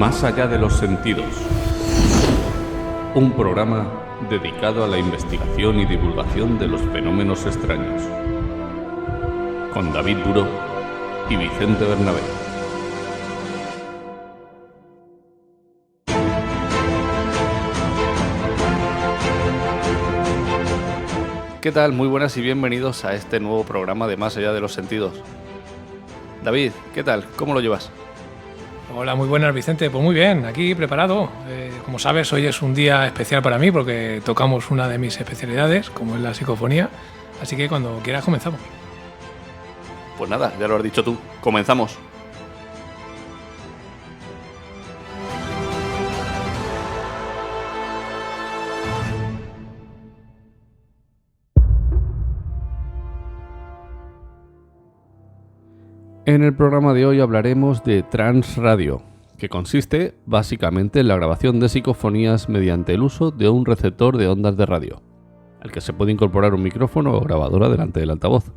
Más allá de los sentidos. Un programa dedicado a la investigación y divulgación de los fenómenos extraños. Con David Duro y Vicente Bernabé. ¿Qué tal? Muy buenas y bienvenidos a este nuevo programa de Más allá de los sentidos. David, ¿qué tal? ¿Cómo lo llevas? Hola, muy buenas, Vicente. Pues muy bien, aquí preparado. Como sabes, hoy es un día especial para mí porque tocamos una de mis especialidades, como es la psicofonía. Así que cuando quieras comenzamos. Pues nada, ya lo has dicho tú. Comenzamos. En el programa de hoy hablaremos de transradio, que consiste básicamente en la grabación de psicofonías mediante el uso de un receptor de ondas de radio, al que se puede incorporar un micrófono o grabadora delante del altavoz.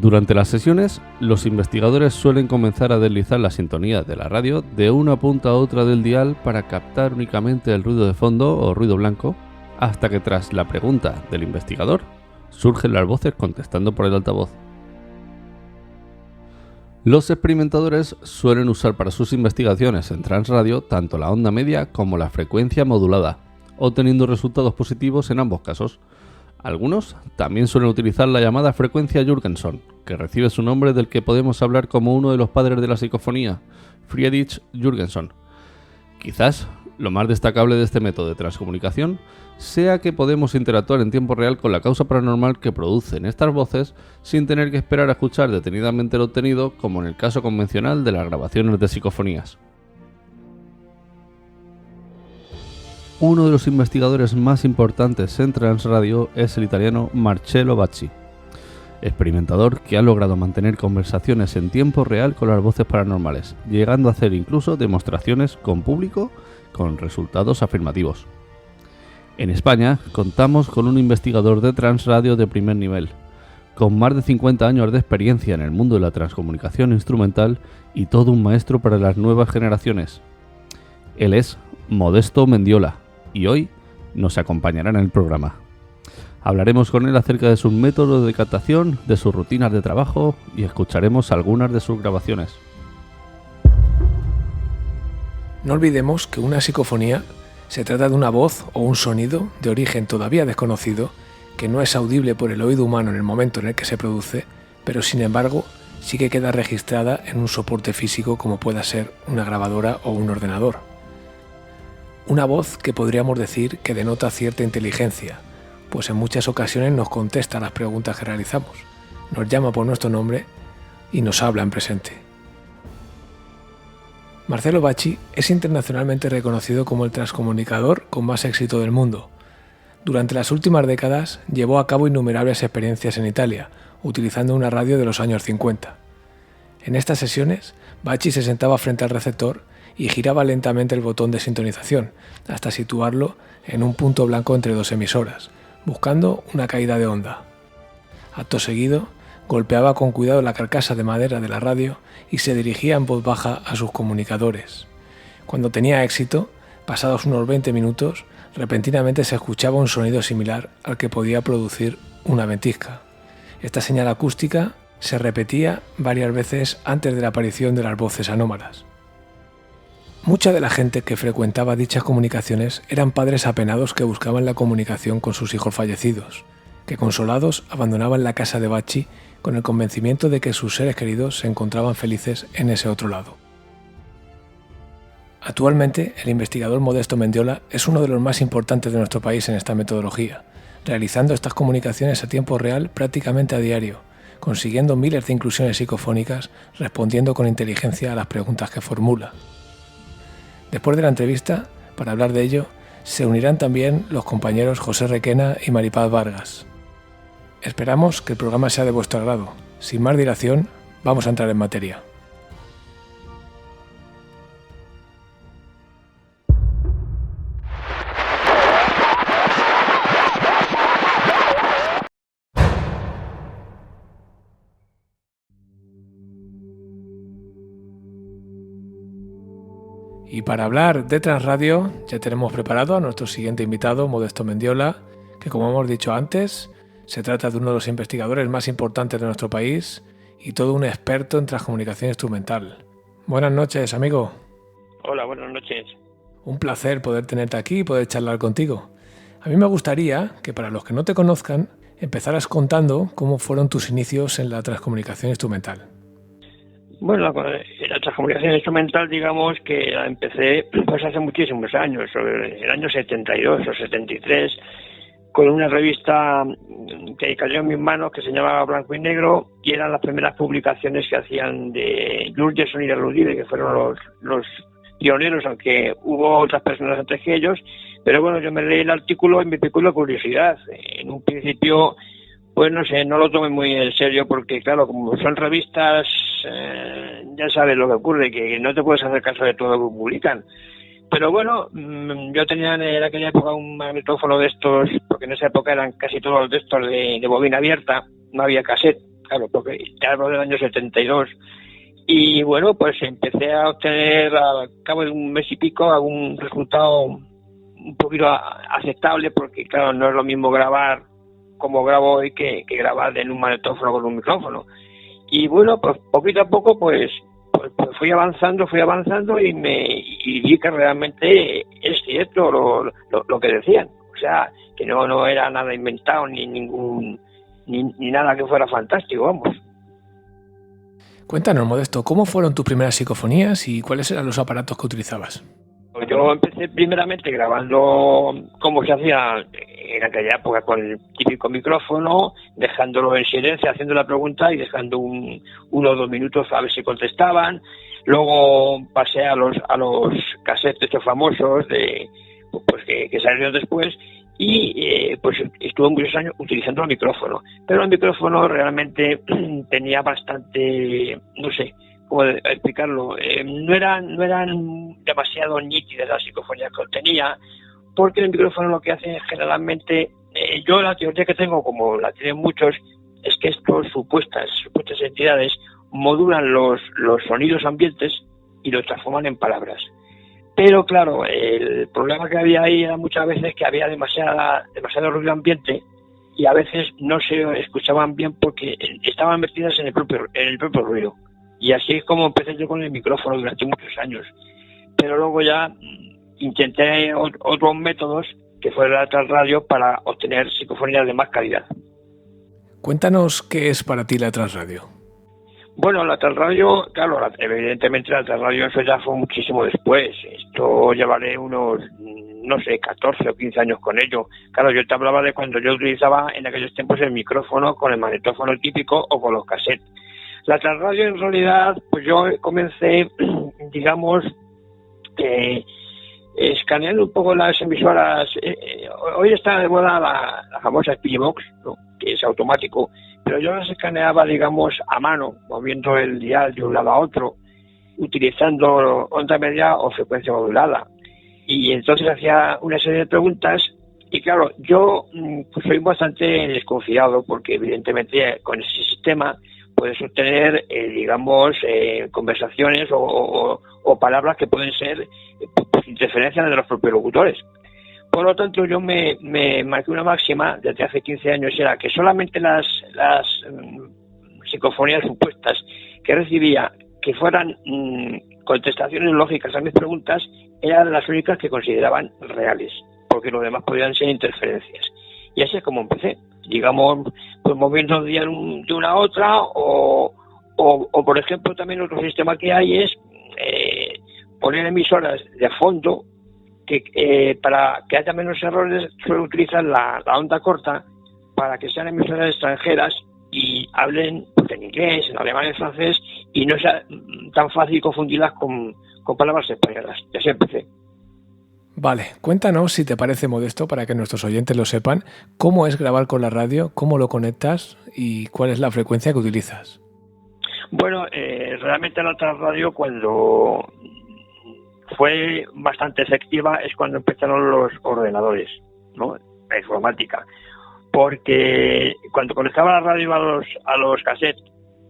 Durante las sesiones, los investigadores suelen comenzar a deslizar la sintonía de la radio de una punta a otra del dial para captar únicamente el ruido de fondo o ruido blanco, hasta que tras la pregunta del investigador, surgen las voces contestando por el altavoz. Los experimentadores suelen usar para sus investigaciones en transradio tanto la onda media como la frecuencia modulada, obteniendo resultados positivos en ambos casos. Algunos también suelen utilizar la llamada frecuencia Jurgenson, que recibe su nombre del que podemos hablar como uno de los padres de la psicofonía, Friedrich Jurgenson. Quizás lo más destacable de este método de transcomunicación sea que podemos interactuar en tiempo real con la causa paranormal que producen estas voces sin tener que esperar a escuchar detenidamente lo obtenido, como en el caso convencional de las grabaciones de psicofonías. Uno de los investigadores más importantes en transradio es el italiano Marcello Bacci, experimentador que ha logrado mantener conversaciones en tiempo real con las voces paranormales, llegando a hacer incluso demostraciones con público con resultados afirmativos. En España contamos con un investigador de transradio de primer nivel, con más de 50 años de experiencia en el mundo de la transcomunicación instrumental y todo un maestro para las nuevas generaciones. Él es Modesto Mendiola y hoy nos acompañará en el programa. Hablaremos con él acerca de sus métodos de captación, de sus rutinas de trabajo y escucharemos algunas de sus grabaciones. No olvidemos que una psicofonía se trata de una voz o un sonido de origen todavía desconocido que no es audible por el oído humano en el momento en el que se produce, pero sin embargo sí que queda registrada en un soporte físico como pueda ser una grabadora o un ordenador. Una voz que podríamos decir que denota cierta inteligencia, pues en muchas ocasiones nos contesta las preguntas que realizamos, nos llama por nuestro nombre y nos habla en presente. Marcello Bacci es internacionalmente reconocido como el transcomunicador con más éxito del mundo. Durante las últimas décadas llevó a cabo innumerables experiencias en Italia, utilizando una radio de los años 50. En estas sesiones, Bacci se sentaba frente al receptor y giraba lentamente el botón de sintonización, hasta situarlo en un punto blanco entre dos emisoras, buscando una caída de onda. Acto seguido, golpeaba con cuidado la carcasa de madera de la radio y se dirigía en voz baja a sus comunicadores. Cuando tenía éxito, pasados unos 20 minutos, repentinamente se escuchaba un sonido similar al que podía producir una ventisca. Esta señal acústica se repetía varias veces antes de la aparición de las voces anómalas. Mucha de la gente que frecuentaba dichas comunicaciones eran padres apenados que buscaban la comunicación con sus hijos fallecidos, que consolados abandonaban la casa de Bacci con el convencimiento de que sus seres queridos se encontraban felices en ese otro lado. Actualmente, el investigador Modesto Mendiola es uno de los más importantes de nuestro país en esta metodología, realizando estas comunicaciones a tiempo real prácticamente a diario, consiguiendo miles de inclusiones psicofónicas, respondiendo con inteligencia a las preguntas que formula. Después de la entrevista, para hablar de ello, se unirán también los compañeros José Requena y Maripaz Vargas. Esperamos que el programa sea de vuestro agrado. Sin más dilación, vamos a entrar en materia. Y para hablar de Transradio ya tenemos preparado a nuestro siguiente invitado, Modesto Mendiola, que como hemos dicho antes, se trata de uno de los investigadores más importantes de nuestro país y todo un experto en transcomunicación instrumental. Buenas noches, amigo. Hola, buenas noches. Un placer poder tenerte aquí y poder charlar contigo. A mí me gustaría que para los que no te conozcan, empezaras contando cómo fueron tus inicios en la transcomunicación instrumental. Bueno, la transcomunicación instrumental, digamos que la empecé pues hace muchísimos años, sobre el año 72 o 73, con una revista que cayó en mis manos que se llamaba Blanco y Negro, y eran las primeras publicaciones que hacían de Jules Jackson y de Rudide, que fueron los pioneros, aunque hubo otras personas antes que ellos. Pero bueno, yo me leí el artículo y me picó la curiosidad. En un principio, pues no sé, no lo tomé muy en serio porque, claro, como son revistas, ya sabes lo que ocurre, que no te puedes hacer caso de todo lo que publican. Pero bueno, yo tenía en aquella época un magnetófono de estos, porque en esa época eran casi todos de estos de bobina abierta, no había cassette, claro, porque te hablo del año 72. Y bueno, pues empecé a obtener, al cabo de un mes y pico, algún resultado un poquito aceptable, porque claro, no es lo mismo grabar como grabo hoy que grabar en un magnetófono con un micrófono. Y bueno, pues poquito a poco pues fui avanzando y vi que realmente es cierto lo que decían. O sea, que no era nada inventado ni nada que fuera fantástico, vamos. Cuéntanos, Modesto, ¿cómo fueron tus primeras psicofonías y cuáles eran los aparatos que utilizabas? Yo empecé primeramente grabando como se hacía en aquella época, con el típico micrófono, dejándolo en silencio, haciendo la pregunta y dejando 1 o 2 minutos a ver si contestaban. Luego pasé a los cassettes estos famosos pues que salieron después, y pues estuve muchos años utilizando el micrófono. Pero el micrófono realmente tenía bastante, no sé cómo explicarlo, no eran demasiado nítidas las psicofonías que obtenía, porque el micrófono lo que hace generalmente, yo la teoría que tengo, como la tienen muchos, es que estos supuestas entidades modulan los sonidos ambientes y los transforman en palabras. Pero claro, el problema que había ahí era muchas veces que había demasiado ruido ambiente, y a veces no se escuchaban bien porque estaban metidas en el propio ruido. Y así es como empecé yo con el micrófono durante muchos años. Pero luego ya intenté otros métodos, que fue la Transradio, para obtener psicofonías de más calidad. Cuéntanos qué es para ti la Transradio. Bueno, la Transradio, claro, evidentemente la Transradio, eso ya fue muchísimo después. Esto llevaré unos, no sé, 14 o 15 años con ello. Claro, yo te hablaba de cuando yo utilizaba en aquellos tiempos el micrófono con el magnetófono típico o con los cassettes. La Transradio, en realidad, pues yo comencé, digamos, escaneando un poco las emisoras. Hoy está de moda la famosa Speedbox, ¿no?, que es automático, pero yo las escaneaba, digamos, a mano, moviendo el dial de un lado a otro, utilizando onda media o frecuencia modulada. Y entonces hacía una serie de preguntas. Y claro, yo pues soy bastante desconfiado, porque evidentemente con ese sistema puedes obtener, digamos, conversaciones o palabras que pueden ser pues, interferencias de los propios locutores. Por lo tanto, yo me marqué una máxima desde hace 15 años, era que solamente las psicofonías supuestas que recibía, que fueran contestaciones lógicas a mis preguntas, eran las únicas que consideraban reales, porque lo demás podían ser interferencias. Y así es como empecé, digamos, pues moviendo el dial de una a otra, o por ejemplo, también otro sistema que hay es poner emisoras de fondo, que para que haya menos errores suelo utilizar la onda corta, para que sean emisoras extranjeras y hablen pues, en inglés, en alemán, en francés, y no sea tan fácil confundirlas con palabras españolas. Y así empecé. Vale, cuéntanos, si te parece, Modesto, para que nuestros oyentes lo sepan, cómo es grabar con la radio, cómo lo conectas y cuál es la frecuencia que utilizas. Bueno, realmente la Transradio, cuando fue bastante efectiva, es cuando empezaron los ordenadores, ¿no?, la informática. Porque cuando conectaba la radio a los cassettes,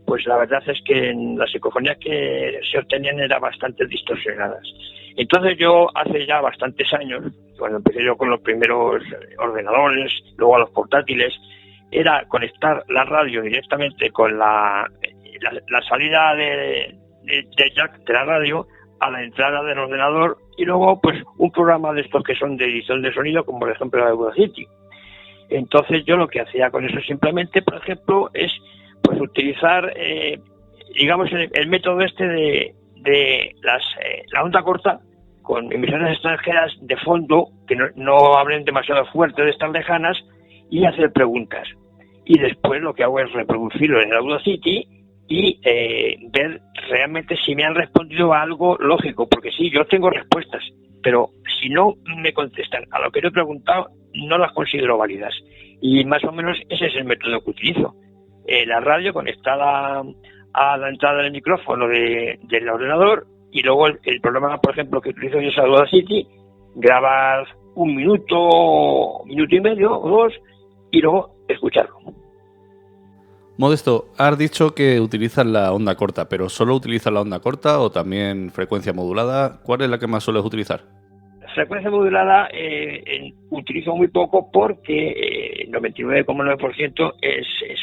pues la verdad es que las psicofonías que se obtenían eran bastante distorsionadas. Entonces yo, hace ya bastantes años, cuando empecé yo con los primeros ordenadores, luego a los portátiles, era conectar la radio directamente con la salida de jack de la radio a la entrada del ordenador, y luego pues un programa de estos que son de edición de sonido, como por ejemplo la de Audacity. Entonces yo lo que hacía con eso simplemente, por ejemplo, es pues utilizar digamos el método este de la onda corta con emisiones extranjeras de fondo que no hablen demasiado fuerte de estas lejanas, y hacer preguntas. Y después lo que hago es reproducirlo en el Audacity y ver realmente si me han respondido a algo lógico, porque sí, yo tengo respuestas, pero si no me contestan a lo que yo he preguntado, no las considero válidas. Y más o menos ese es el método que utilizo. La radio conectada a la entrada del micrófono del ordenador, y luego el programa, por ejemplo, que utilizo yo es Audacity, grabar 1 minuto, minuto y medio o 2, y luego escucharlo. Modesto, has dicho que utilizas la onda corta, pero ¿solo utilizas la onda corta o también frecuencia modulada? ¿Cuál es la que más sueles utilizar? Frecuencia modulada utilizo muy poco, porque el 99,9%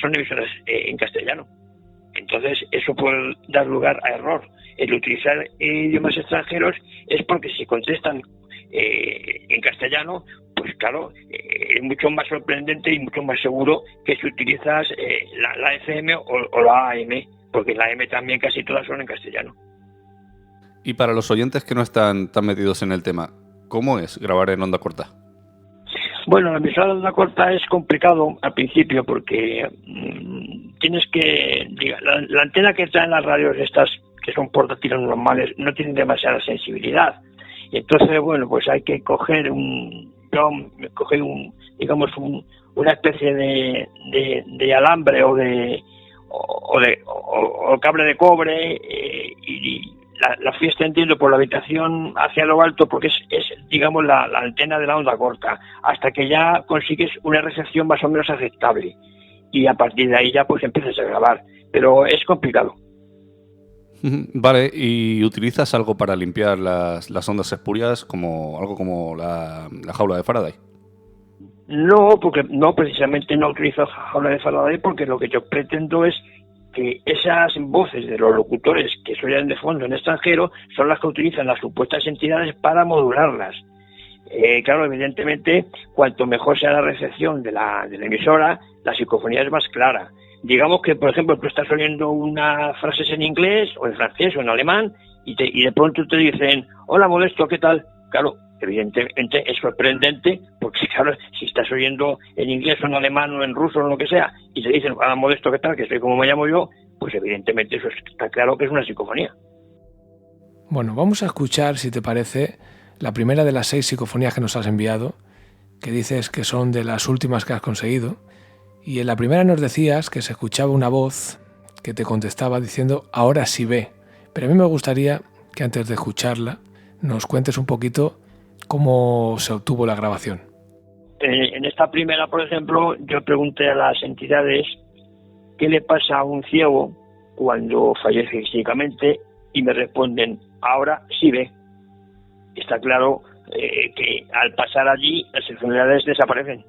son emisoras en castellano. Entonces eso puede dar lugar a error. El utilizar idiomas extranjeros es porque si contestan en castellano, pues claro, es mucho más sorprendente y mucho más seguro que si utilizas la FM o la AM, porque la AM también casi todas son en castellano. Y para los oyentes que no están tan metidos en el tema, ¿cómo es grabar en onda corta? Bueno, la emisora de onda corta es complicado al principio, porque tienes que... La antena que traen las radios estas, que son portátiles normales, no tienen demasiada sensibilidad. Y entonces, bueno, pues hay que coger una especie de alambre o cable de cobre, y la fui extendiendo por la habitación hacia lo alto, porque es digamos, la antena de la onda corta, hasta que ya consigues una recepción más o menos aceptable. Y a partir de ahí ya pues empiezas a grabar. Pero es complicado. Vale, ¿y utilizas algo para limpiar las ondas espurias, algo como la jaula de Faraday? No, precisamente no utilizo jaula de Faraday, porque lo que yo pretendo es que esas voces de los locutores que se oyen de fondo en extranjero son las que utilizan las supuestas entidades para modularlas. Claro, evidentemente, cuanto mejor sea la recepción de la emisora, la psicofonía es más clara. Digamos que, por ejemplo, tú estás oyendo unas frases en inglés o en francés o en alemán, y de pronto te dicen: hola Modesto, ¿qué tal? Claro, evidentemente es sorprendente, porque claro, si estás oyendo en inglés o en alemán o en ruso o lo que sea, y te dicen: hola Modesto, ¿qué tal? Que soy como me llamo yo, pues evidentemente eso está claro que es una psicofonía. Bueno, vamos a escuchar, si te parece, la primera de las 6 psicofonías que nos has enviado, que dices que son de las últimas que has conseguido. Y en la primera nos decías que se escuchaba una voz que te contestaba diciendo: ahora sí ve. Pero a mí me gustaría que antes de escucharla nos cuentes un poquito cómo se obtuvo la grabación. En esta primera, por ejemplo, yo pregunté a las entidades qué le pasa a un ciego cuando fallece físicamente, y me responden: ahora sí ve. Está claro que al pasar allí las enfermedades desaparecen.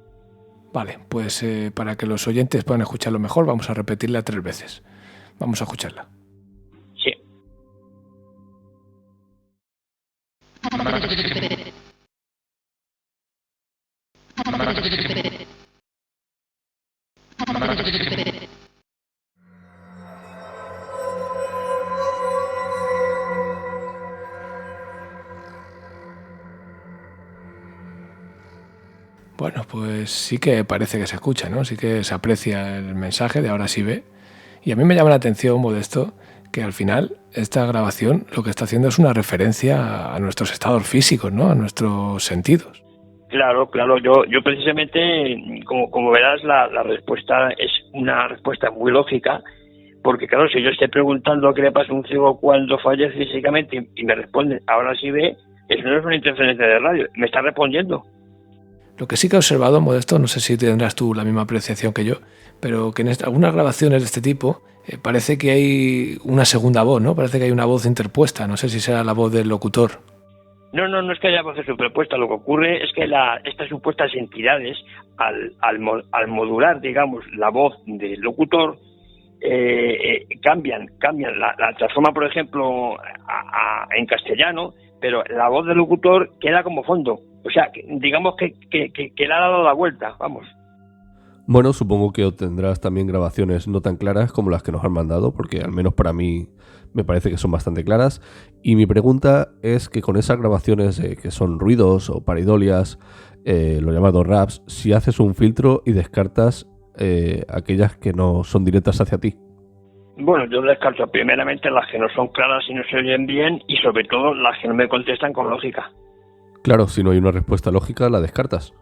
Vale, pues para que los oyentes puedan escucharlo mejor, vamos a repetirla 3 veces. Vamos a escucharla. Sí. Bueno, pues sí que parece que se escucha, ¿no? Sí que se aprecia el mensaje de ahora sí ve. Y a mí me llama la atención, Modesto, que al final esta grabación lo que está haciendo es una referencia a nuestros estados físicos, ¿no? A nuestros sentidos. Claro. Yo precisamente, como verás, la respuesta es una respuesta muy lógica, porque claro, si yo estoy preguntando qué le pasa a un ciego cuando fallece físicamente y me responden ahora sí ve, eso no es una interferencia de radio, me está respondiendo. Lo que sí que he observado, Modesto, no sé si tendrás tú la misma apreciación que yo, pero que en algunas grabaciones de este tipo parece que hay una segunda voz, ¿no? Parece que hay una voz interpuesta, no sé si será la voz del locutor. No es que haya voces superpuestas, lo que ocurre es que estas supuestas entidades, al modular, digamos, la voz del locutor, cambian, la transforma, por ejemplo, en castellano, pero la voz del locutor queda como fondo. O sea, digamos que le ha dado la vuelta, vamos. Bueno, supongo que obtendrás también grabaciones no tan claras como las que nos han mandado, porque al menos para mí me parece que son bastante claras. Y mi pregunta es que con esas grabaciones que son ruidos o paridolias, los llamados raps, si haces un filtro y descartas aquellas que no son directas hacia ti. Bueno, yo descarto primeramente las que no son claras y no se oyen bien, y sobre todo las que no me contestan con lógica. Claro, si no hay una respuesta lógica, la descartas.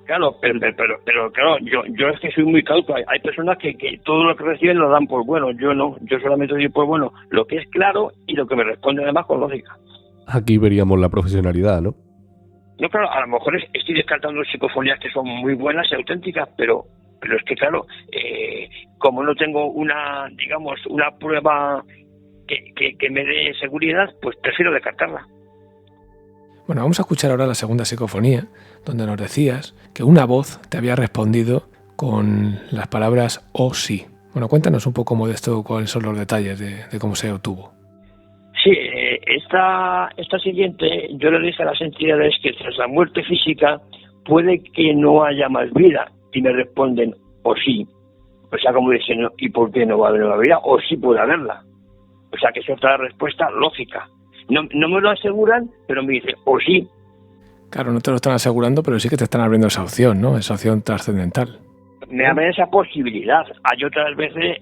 Claro, pero claro, yo es que soy muy cauto. Hay personas que todo lo que reciben lo dan por bueno. Yo no, yo solamente doy por bueno lo que es claro y lo que me responde además con lógica. Aquí veríamos la profesionalidad, ¿no? No, claro, a lo mejor estoy descartando psicofonías que son muy buenas y auténticas, pero es que claro, como no tengo una prueba que me dé seguridad, pues prefiero descartarla. Bueno, vamos a escuchar ahora la segunda psicofonía, donde nos decías que una voz te había respondido con las palabras "oh sí". Bueno, cuéntanos un poco, Modesto, cuáles son los detalles de cómo se obtuvo. Sí, esta siguiente, yo le dije a las entidades que tras la muerte física puede que no haya más vida, y me responden "o sí". O sea, como dicen, ¿y por qué no va a haber más vida? O sí puede haberla. O sea, que es otra respuesta lógica. No me lo aseguran, pero me dicen "o sí". Claro, no te lo están asegurando, pero sí que te están abriendo esa opción, ¿no? Esa opción trascendental. Me abren esa posibilidad. Hay otras veces,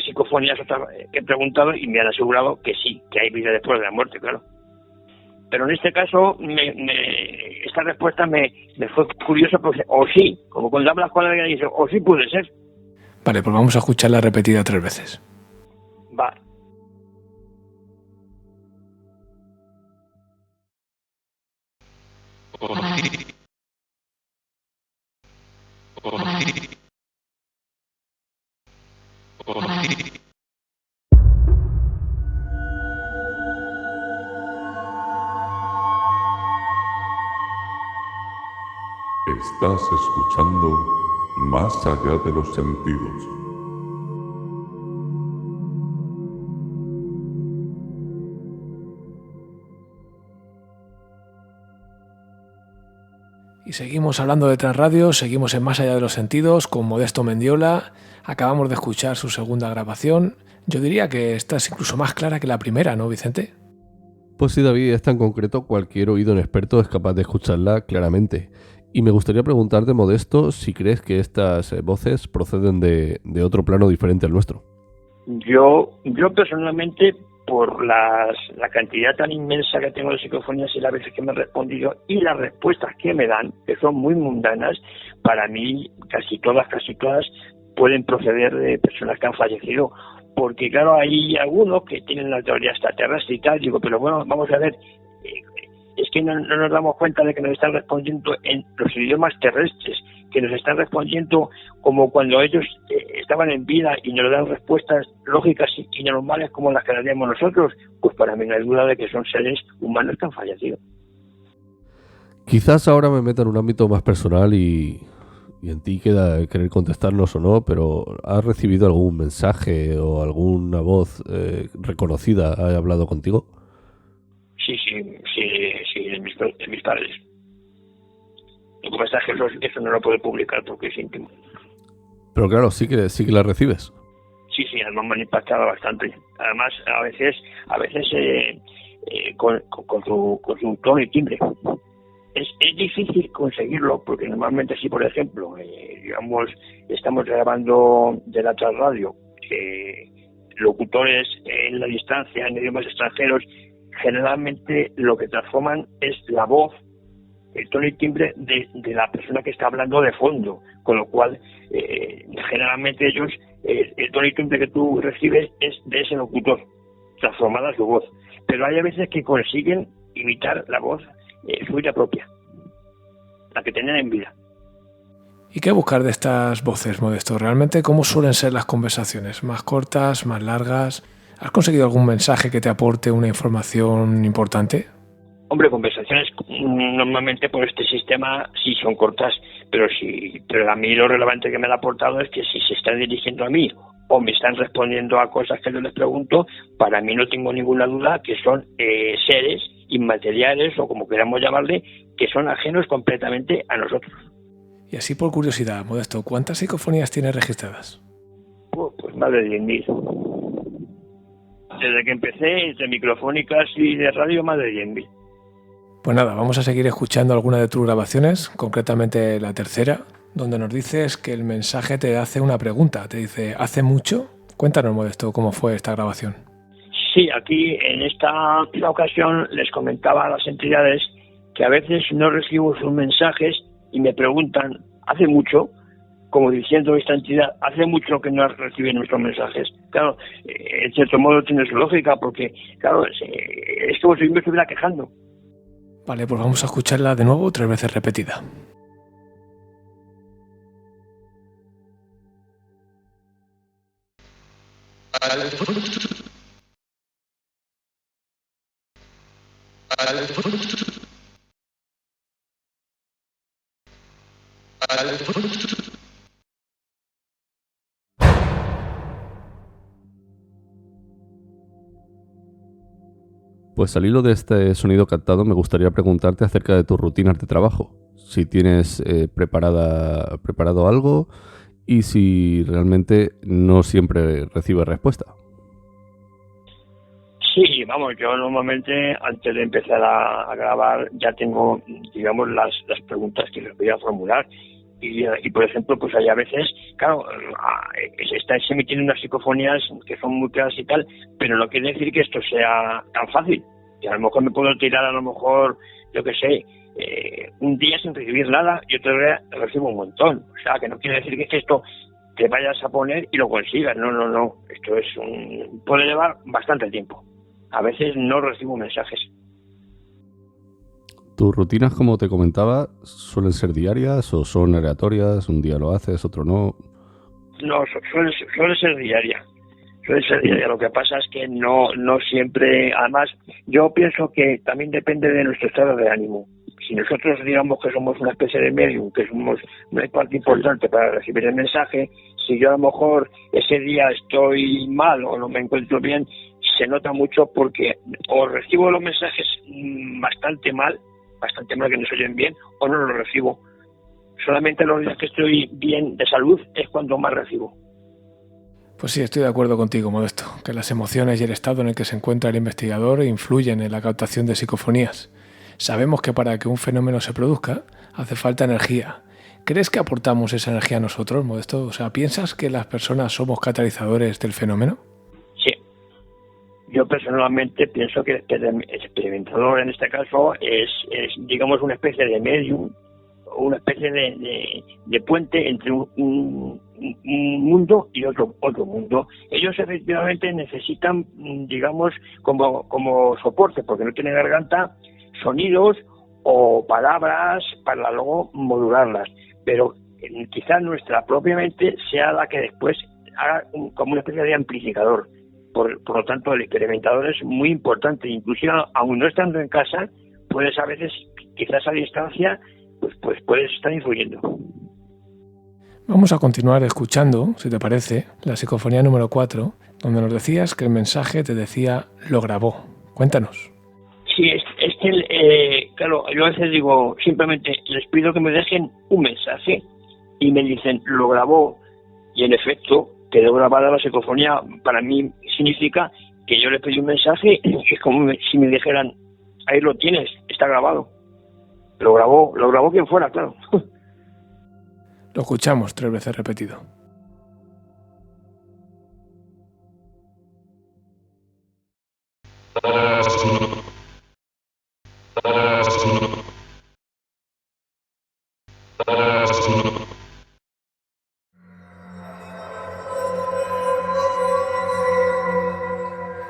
psicofonías que he preguntado y me han asegurado que sí, que hay vida después de la muerte, claro. Pero en este caso, esta respuesta me fue curiosa porque "o sí", como cuando hablas con alguien y dices "o sí puede ser". Vale, pues vamos a escucharla repetida 3 veces. Va. Estás escuchando Más allá de los sentidos. Y seguimos hablando de Transradio, seguimos en Más allá de los sentidos con Modesto Mendiola. Acabamos de escuchar su segunda grabación. Yo diría que esta es incluso más clara que la primera, ¿no, Vicente? Pues sí, David, esta en concreto cualquier oído inexperto es capaz de escucharla claramente. Y me gustaría preguntarte, Modesto, si crees que estas voces proceden de otro plano diferente al nuestro. Yo personalmente, por la cantidad tan inmensa que tengo de psicofonías y las veces que me han respondido y las respuestas que me dan, que son muy mundanas, para mí casi todas pueden proceder de personas que han fallecido. Porque claro, hay algunos que tienen la teoría extraterrestre y tal, digo, pero bueno, vamos a ver, es que no nos damos cuenta de que nos están respondiendo en los idiomas terrestres, que nos están respondiendo como cuando ellos estaban en vida y nos dan respuestas lógicas y normales como las que daríamos nosotros. Pues para mí no hay duda de que son seres humanos que han fallecido. Quizás ahora me meta en un ámbito más personal y en ti queda querer contestarnos o no, pero ¿has recibido algún mensaje o alguna voz reconocida ha hablado contigo? Sí, de mis padres. Lo que pasa es que eso no lo puedo publicar porque es íntimo. Pero claro, sí que la recibes. Sí, además me han impactado bastante. Además, a veces con su tono y timbre. Es difícil conseguirlo porque normalmente si, por ejemplo, estamos grabando de la Transradio, locutores en la distancia, en idiomas extranjeros, generalmente lo que transforman es la voz, el tono y timbre de la persona que está hablando de fondo, con lo cual generalmente ellos, el tono y timbre que tú recibes es de ese locutor, transformada su voz. Pero hay a veces que consiguen imitar la voz suya propia. la que tenían en vida. ¿Y qué buscar de estas voces, Modesto? ¿Realmente cómo suelen ser las conversaciones? ¿Más cortas, más largas? ¿Has conseguido algún mensaje que te aporte una información importante? Hombre, conversaciones normalmente por este sistema sí son cortas, pero a mí lo relevante que me ha aportado es que si se están dirigiendo a mí o me están respondiendo a cosas que yo les pregunto, para mí no tengo ninguna duda que son seres inmateriales o como queramos llamarle, que son ajenos completamente a nosotros. Y así por curiosidad, Modesto, ¿cuántas psicofonías tienes registradas? Pues más de 10.000. Desde que empecé, entre microfónicas y de radio, más de 10.000. Pues nada, vamos a seguir escuchando alguna de tus grabaciones, concretamente la tercera, donde nos dices que el mensaje te hace una pregunta. Te dice, ¿hace mucho? Cuéntanos, Modesto, cómo fue esta grabación. Sí, aquí en esta ocasión les comentaba a las entidades que a veces no recibo sus mensajes y me preguntan, ¿hace mucho? Como diciendo esta entidad, hace mucho que no reciben nuestros mensajes. Claro, en cierto modo tiene su lógica, porque, claro, es como si me estuviera quejando. Vale, pues vamos a escucharla de nuevo 3 veces repetida. Pues al hilo de este sonido captado me gustaría preguntarte acerca de tus rutinas de trabajo. Si tienes preparado algo y si realmente no siempre recibes respuesta. Sí, vamos, yo normalmente antes de empezar a grabar ya tengo, digamos, las preguntas que les voy a formular. Y por ejemplo, pues hay a veces, claro, se emitiendo unas psicofonías que son muy claras y tal, pero no quiere decir que esto sea tan fácil. Que a lo mejor me puedo tirar, a lo mejor, yo qué sé, un día sin recibir nada y otro día recibo un montón. O sea, que no quiere decir que esto te vayas a poner y lo consigas. No. Esto puede llevar bastante tiempo. A veces no recibo mensajes. ¿Tus rutinas, como te comentaba, suelen ser diarias o son aleatorias? Un día lo haces, otro no. No, suele ser diaria. Suele ser diaria. Lo que pasa es que no siempre. Además, yo pienso que también depende de nuestro estado de ánimo. Si nosotros digamos que somos una especie de medium, que somos una parte importante para recibir el mensaje, si yo a lo mejor ese día estoy mal o no me encuentro bien, se nota mucho porque o recibo los mensajes bastante mal que no se oyen bien, o no los recibo. Solamente los días que estoy bien de salud es cuando más recibo. Pues sí, estoy de acuerdo contigo, Modesto, que las emociones y el estado en el que se encuentra el investigador influyen en la captación de psicofonías. Sabemos que para que un fenómeno se produzca hace falta energía. ¿Crees que aportamos esa energía a nosotros, Modesto? O sea, ¿piensas que las personas somos catalizadores del fenómeno? Sí. Yo personalmente pienso que el experimentador en este caso es digamos, una especie de medium, una especie de puente entre un mundo y otro mundo. Ellos efectivamente necesitan, digamos, como soporte, porque no tienen garganta, sonidos o palabras para luego modularlas. Pero quizás nuestra propia mente sea la que después haga como una especie de amplificador. Por lo tanto, el experimentador es muy importante. Inclusive, aun no estando en casa, puedes a veces, quizás a distancia, pues puedes estar influyendo. Vamos a continuar escuchando, si te parece, la psicofonía número 4, donde nos decías que el mensaje te decía lo grabó. Cuéntanos. Sí, es que, claro, yo a veces digo, simplemente les pido que me dejen un mensaje y me dicen, lo grabó, y en efecto quedó grabada la psicofonía. Para mí significa que yo le pedí un mensaje y es como si me dijeran, ahí lo tienes, está grabado. Lo grabó quien fuera, claro. Lo escuchamos 3 veces repetido.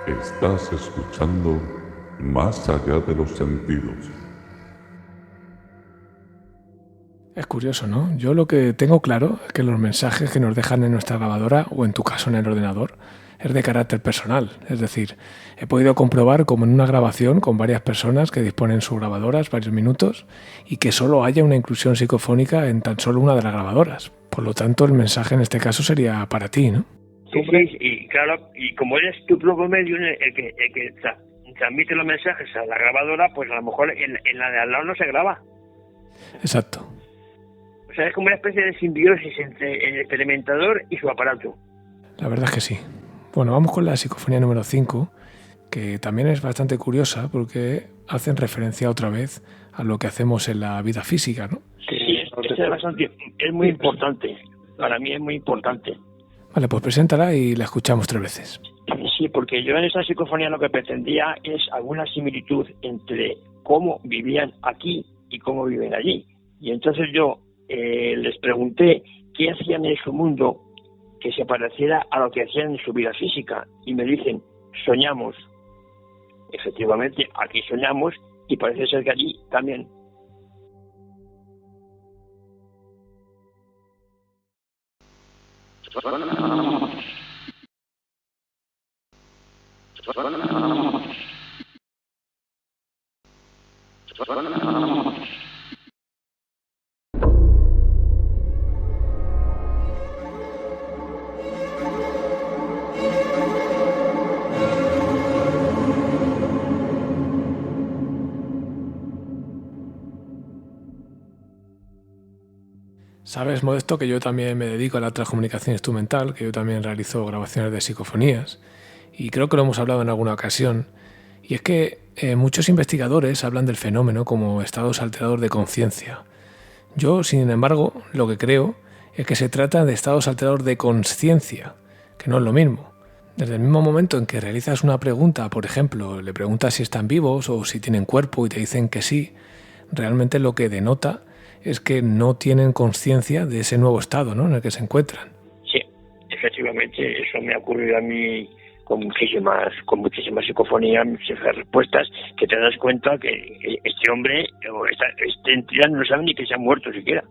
Estás escuchando Más allá de los sentidos. Es curioso, ¿no? Yo lo que tengo claro es que los mensajes que nos dejan en nuestra grabadora o en tu caso en el ordenador es de carácter personal. Es decir, he podido comprobar como en una grabación con varias personas que disponen sus grabadoras varios minutos y que solo haya una inclusión psicofónica en tan solo una de las grabadoras. Por lo tanto, el mensaje en este caso sería para ti, ¿no? Sí, y claro, y como eres tu propio medio el que transmite los mensajes a la grabadora, pues a lo mejor en la de al lado no se graba. Exacto. O sea, es como una especie de simbiosis entre el experimentador y su aparato. La verdad es que sí. Bueno, vamos con la psicofonía número 5, que también es bastante curiosa porque hacen referencia otra vez a lo que hacemos en la vida física, ¿no? Sí, es muy importante. Para mí es muy importante. Vale, pues preséntala y la escuchamos 3 veces. Sí, porque yo en esa psicofonía lo que pretendía es alguna similitud entre cómo vivían aquí y cómo viven allí. Y entonces yo les pregunté qué hacían en su mundo que se pareciera a lo que hacían en su vida física. Y me dicen, soñamos. Efectivamente, aquí soñamos y parece ser que allí también. Sabes, Modesto, que yo también me dedico a la transcomunicación instrumental, que yo también realizo grabaciones de psicofonías, y creo que lo hemos hablado en alguna ocasión, y es que muchos investigadores hablan del fenómeno como estados alterados de conciencia. Yo, sin embargo, lo que creo es que se trata de estados alterados de consciencia, que no es lo mismo. Desde el mismo momento en que realizas una pregunta, por ejemplo, le preguntas si están vivos o si tienen cuerpo y te dicen que sí, realmente lo que denota es que no tienen conciencia de ese nuevo estado, ¿no?, en el que se encuentran. Sí, efectivamente, eso me ha ocurrido a mí con muchísimas psicofonías, muchísimas respuestas, que te das cuenta que este hombre o este entidad no sabe ni que se ha muerto siquiera.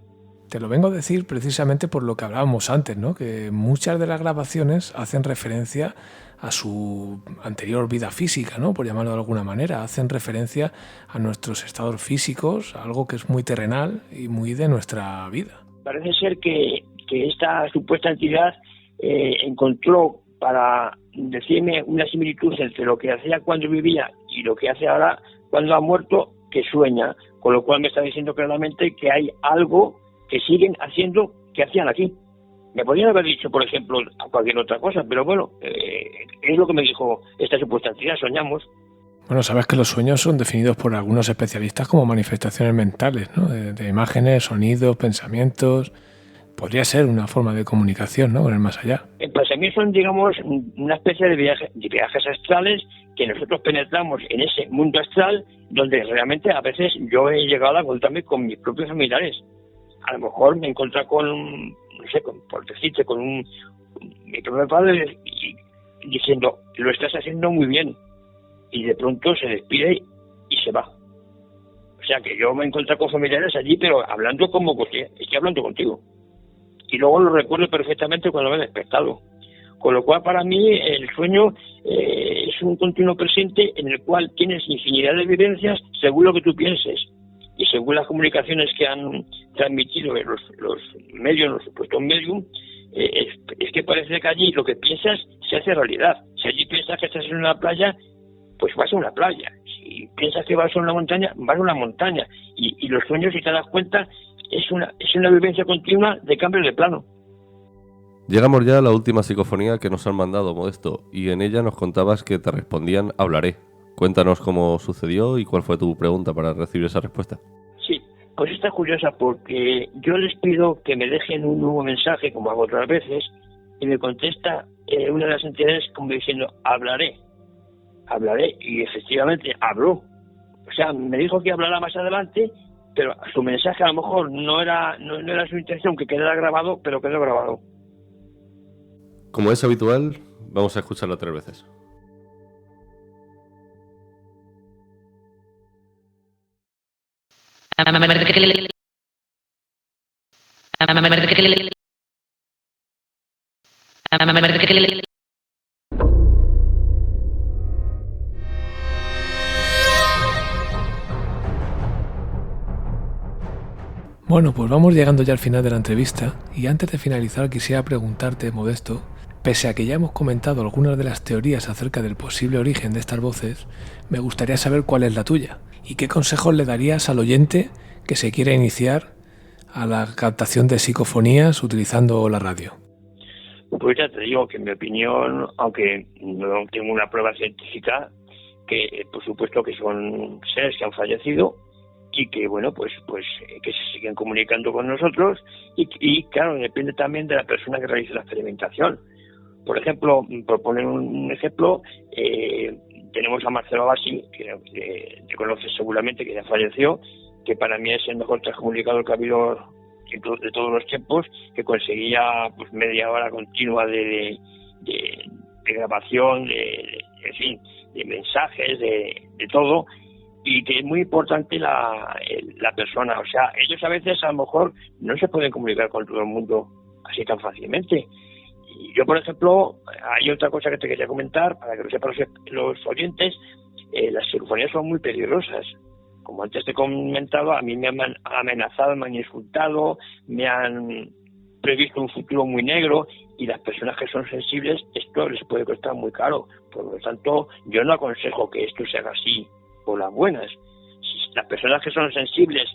Te lo vengo a decir precisamente por lo que hablábamos antes, ¿no?, que muchas de las grabaciones hacen referencia a su anterior vida física, ¿no?, por llamarlo de alguna manera. Hacen referencia a nuestros estados físicos, algo que es muy terrenal y muy de nuestra vida. Parece ser que esta supuesta entidad encontró para decirme una similitud entre lo que hacía cuando vivía y lo que hace ahora cuando ha muerto, que sueña, con lo cual me está diciendo claramente que hay algo que siguen haciendo que hacían aquí. Me podrían haber dicho, por ejemplo, cualquier otra cosa, pero bueno, es lo que me dijo esta supuesta entidad, soñamos. Bueno, sabes que los sueños son definidos por algunos especialistas como manifestaciones mentales, ¿no?, de imágenes, sonidos, pensamientos. Podría ser una forma de comunicación, ¿no?, con el más allá. Pues a mí son, digamos, una especie de viajes astrales que nosotros penetramos en ese mundo astral donde realmente a veces yo he llegado a encontrarme con mis propios familiares. A lo mejor me encontré con, no sé, por decirte, con mi propio padre y diciendo, lo estás haciendo muy bien. Y de pronto se despide y se va. O sea que yo me encontré con familiares allí, pero hablando como que estoy hablando contigo. Y luego lo recuerdo perfectamente cuando me he despertado. Con lo cual, para mí, el sueño es un continuo presente en el cual tienes infinidad de vivencias según lo que tú pienses. Y según las comunicaciones que han transmitido los medios, los supuestos medium, es que parece que allí lo que piensas se hace realidad. Si allí piensas que estás en una playa, pues vas a una playa. Si piensas que vas a una montaña, vas a una montaña. Y los sueños, si te das cuenta, es una vivencia continua de cambio de plano. Llegamos ya a la última psicofonía que nos han mandado, Modesto, y en ella nos contabas que te respondían hablaré. Cuéntanos cómo sucedió y cuál fue tu pregunta para recibir esa respuesta. Sí, pues está curiosa porque yo les pido que me dejen un nuevo mensaje, como hago otras veces, y me contesta una de las entidades como diciendo, hablaré, y efectivamente habló. O sea, me dijo que hablará más adelante, pero su mensaje a lo mejor no era su intención que quedara grabado, pero quedó grabado. Como es habitual, vamos a escucharla 3 veces. Bueno, pues vamos llegando ya al final de la entrevista y antes de finalizar quisiera preguntarte, Modesto, pese a que ya hemos comentado algunas de las teorías acerca del posible origen de estas voces, me gustaría saber cuál es la tuya y qué consejos le darías al oyente que se quiera iniciar a la captación de psicofonías utilizando la radio. Pues ya te digo que en mi opinión, aunque no tengo una prueba científica, que por supuesto que son seres que han fallecido y que bueno pues que se siguen comunicando con nosotros y claro, depende también de la persona que realice la experimentación. Por ejemplo, por poner un ejemplo, tenemos a Marcelo Bassi, que te conoces seguramente, que ya falleció, que para mí es el mejor transcomunicador que ha habido de todos los tiempos, que conseguía pues media hora continua de grabación, en fin, de mensajes, de todo, y que es muy importante la persona. O sea, ellos a veces a lo mejor no se pueden comunicar con todo el mundo así tan fácilmente. Y yo, por ejemplo, hay otra cosa que te quería comentar, para que lo sepan los oyentes, las psicofonías son muy peligrosas. Como antes te he comentado, a mí me han amenazado, me han insultado, me han previsto un futuro muy negro, y las personas que son sensibles, esto les puede costar muy caro. Por lo tanto, yo no aconsejo que esto se haga así por las buenas. Si las personas que son sensibles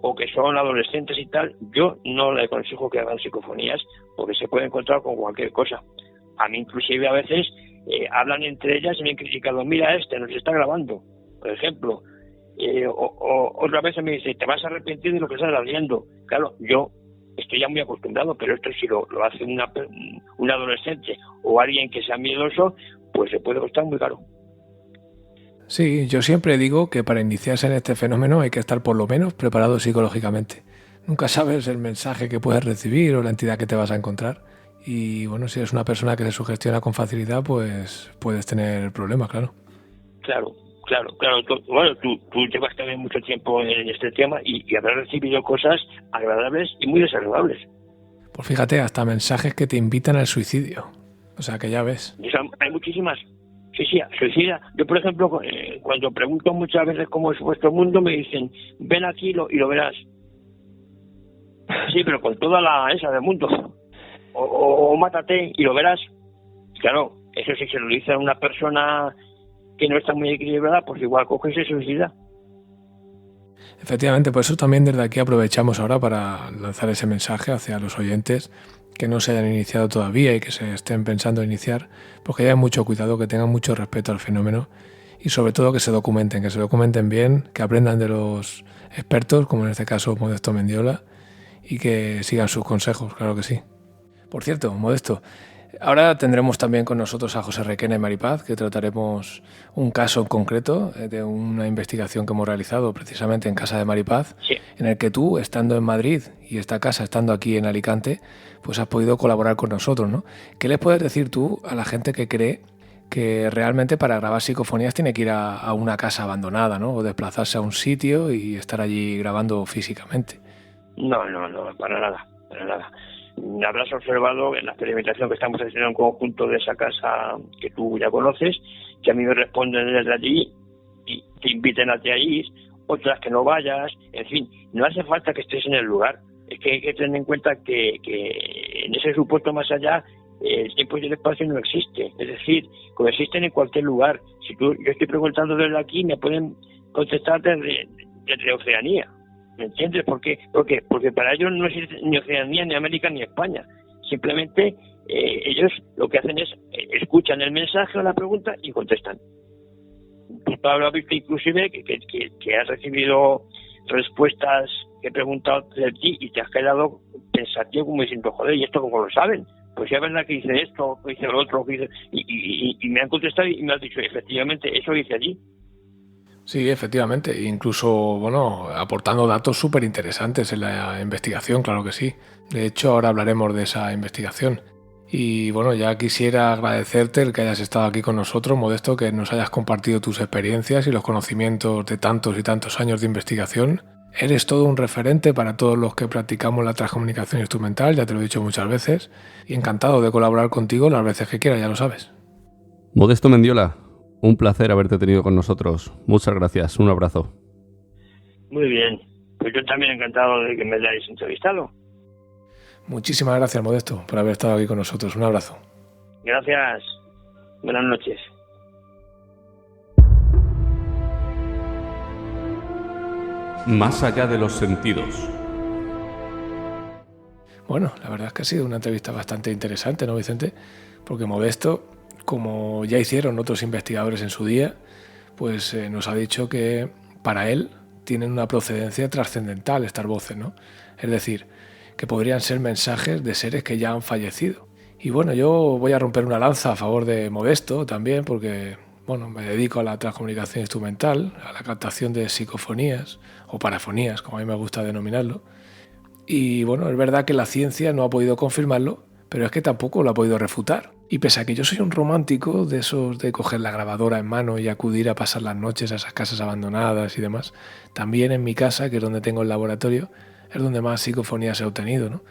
o que son adolescentes y tal, yo no les aconsejo que hagan psicofonías, porque se puede encontrar con cualquier cosa. A mí inclusive a veces hablan entre ellas y me han criticado, mira, nos está grabando, por ejemplo. Otra vez me dice, te vas a arrepentir de lo que estás haciendo. Claro, yo estoy ya muy acostumbrado, pero esto si lo hace un adolescente o alguien que sea miedoso, pues se puede costar muy caro. Sí, yo siempre digo que para iniciarse en este fenómeno hay que estar por lo menos preparado psicológicamente. Nunca sabes el mensaje que puedes recibir o la entidad que te vas a encontrar. Y bueno, si eres una persona que se sugestiona con facilidad, pues puedes tener problemas, claro. Claro. Bueno, tú llevas también mucho tiempo en este tema y habrás recibido cosas agradables y muy desagradables. Pues fíjate, hasta mensajes que te invitan al suicidio. O sea, que ya ves. Hay muchísimas. Sí, suicida. Yo, por ejemplo, cuando pregunto muchas veces cómo es vuestro mundo, me dicen, ven aquí y lo verás. Sí, pero con toda esa del mundo. O mátate y lo verás. Claro, eso sí se lo dice a una persona que no está muy equilibrada, pues igual coge y se suicida. Efectivamente, por eso también desde aquí aprovechamos ahora para lanzar ese mensaje hacia los oyentes que no se hayan iniciado todavía y que se estén pensando iniciar, porque haya mucho cuidado, que tengan mucho respeto al fenómeno y sobre todo que se documenten bien, que aprendan de los expertos, como en este caso Modesto Mendiola, y que sigan sus consejos, claro que sí. Por cierto, Modesto, ahora tendremos también con nosotros a José Requena y Maripaz, que trataremos un caso concreto de una investigación que hemos realizado precisamente en casa de Maripaz, sí, en el que tú, estando en Madrid y esta casa estando aquí en Alicante, pues has podido colaborar con nosotros, ¿no? ¿Qué les puedes decir tú a la gente que cree que realmente para grabar psicofonías tiene que ir a una casa abandonada, ¿no? O desplazarse a un sitio y estar allí grabando físicamente? No, para nada. Habrás observado en la experimentación que estamos haciendo en conjunto de esa casa que tú ya conoces, que a mí me responden desde allí y te inviten a ti a ir, otras que no vayas, en fin, no hace falta que estés en el lugar. Es que hay que tener en cuenta que en ese supuesto más allá el tiempo y el espacio no existe, es decir, coexisten en cualquier lugar. Si yo estoy preguntando desde aquí, me pueden contestar desde Oceanía. ¿Me entiendes? Porque para ellos no existe ni Oceanía, ni América, ni España. Simplemente ellos lo que hacen es escuchan el mensaje o la pregunta y contestan. Tú, Pablo, has visto inclusive que has recibido respuestas que he preguntado de ti y te has quedado pensativo como diciendo, joder, ¿y esto cómo lo saben? Pues ya es verdad que dice esto, que dice lo otro, que dice... Y me han contestado y me has dicho, efectivamente, eso dice allí. Sí, efectivamente, incluso, bueno, aportando datos súper interesantes en la investigación, claro que sí. De hecho, ahora hablaremos de esa investigación. Y bueno, ya quisiera agradecerte el que hayas estado aquí con nosotros, Modesto, que nos hayas compartido tus experiencias y los conocimientos de tantos y tantos años de investigación. Eres todo un referente para todos los que practicamos la transcomunicación instrumental, ya te lo he dicho muchas veces, y encantado de colaborar contigo las veces que quieras, ya lo sabes. Modesto Mendiola, un placer haberte tenido con nosotros. Muchas gracias, un abrazo. Muy bien, pues yo también encantado de que me hayáis entrevistado. Muchísimas gracias, Modesto, por haber estado aquí con nosotros. Un abrazo. Gracias, buenas noches. Más allá de los sentidos. Bueno, la verdad es que ha sido una entrevista bastante interesante, ¿no, Vicente? Porque Modesto, como ya hicieron otros investigadores en su día, pues nos ha dicho que para él tienen una procedencia trascendental estas voces, ¿no? Es decir, que podrían ser mensajes de seres que ya han fallecido. Y bueno, yo voy a romper una lanza a favor de Modesto también, porque bueno, me dedico a la transcomunicación instrumental, a la captación de psicofonías o parafonías, como a mí me gusta denominarlo. Y bueno, es verdad que la ciencia no ha podido confirmarlo, pero es que tampoco lo ha podido refutar. Y pese a que yo soy un romántico de esos de coger la grabadora en mano y acudir a pasar las noches a esas casas abandonadas y demás, también en mi casa, que es donde tengo el laboratorio, es donde más psicofonías he obtenido, ¿no?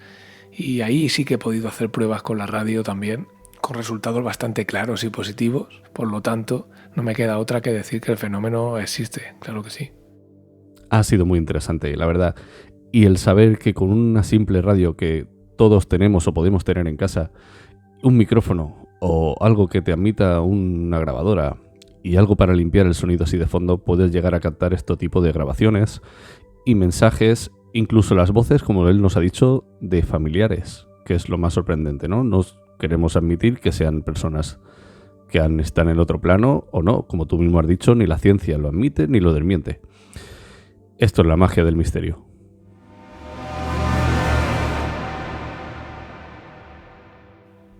Y ahí sí que he podido hacer pruebas con la radio también, con resultados bastante claros y positivos. Por lo tanto, no me queda otra que decir que el fenómeno existe, claro que sí. Ha sido muy interesante, la verdad. Y el saber que con una simple radio que todos tenemos o podemos tener en casa, un micrófono o algo que te admita una grabadora y algo para limpiar el sonido así de fondo, puedes llegar a captar este tipo de grabaciones y mensajes, incluso las voces, como él nos ha dicho, de familiares, que es lo más sorprendente, ¿no? No queremos admitir que sean personas que están en el otro plano o no, como tú mismo has dicho, ni la ciencia lo admite ni lo desmiente. Esto es la magia del misterio.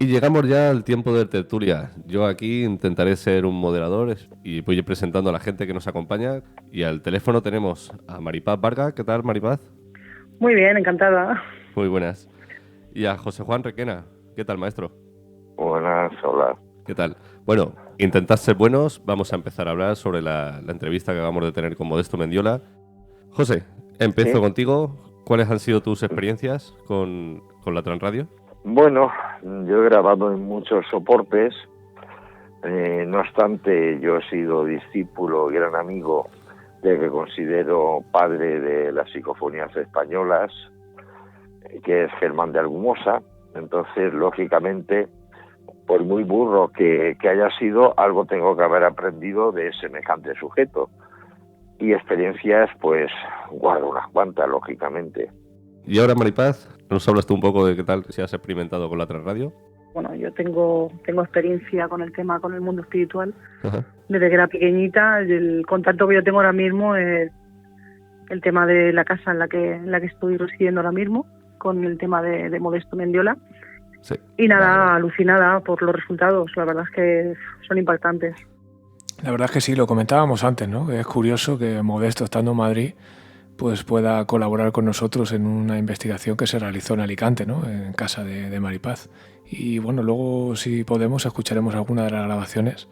Y llegamos ya al tiempo de tertulia. Yo aquí intentaré ser un moderador y voy presentando a la gente que nos acompaña. Y al teléfono tenemos a Maripaz Varga. ¿Qué tal, Maripaz? Muy bien, encantada. Muy buenas. Y a José Juan Requena. ¿Qué tal, maestro? Buenas, hola. ¿Qué tal? Bueno, intentad ser buenos. Vamos a empezar a hablar sobre la entrevista que acabamos de tener con Modesto Mendiola. José, empiezo contigo. ¿Cuáles han sido tus experiencias con la Transradio? Bueno, yo he grabado en muchos soportes, no obstante yo he sido discípulo y gran amigo del que considero padre de las psicofonías españolas, que es Germán de Argumosa. Entonces, lógicamente, por muy burro que haya sido, algo tengo que haber aprendido de semejante sujeto. Y experiencias, pues, guardo unas cuantas, lógicamente. Y ahora, Maripaz, ¿nos hablas tú un poco de qué tal si has experimentado con la Transradio? Bueno, yo tengo experiencia con el tema, con el mundo espiritual. Ajá. Desde que era pequeñita, el contacto que yo tengo ahora mismo es el tema de la casa en la que estoy residiendo ahora mismo, con el tema de Modesto Mendiola. Sí. Y nada, alucinada por los resultados. La verdad es que son impactantes. La verdad es que sí, lo comentábamos antes, ¿no? Es curioso que Modesto, estando en Madrid, pues pueda colaborar con nosotros en una investigación que se realizó en Alicante, ¿no? En casa de Maripaz. Y bueno, luego si podemos escucharemos alguna de las grabaciones,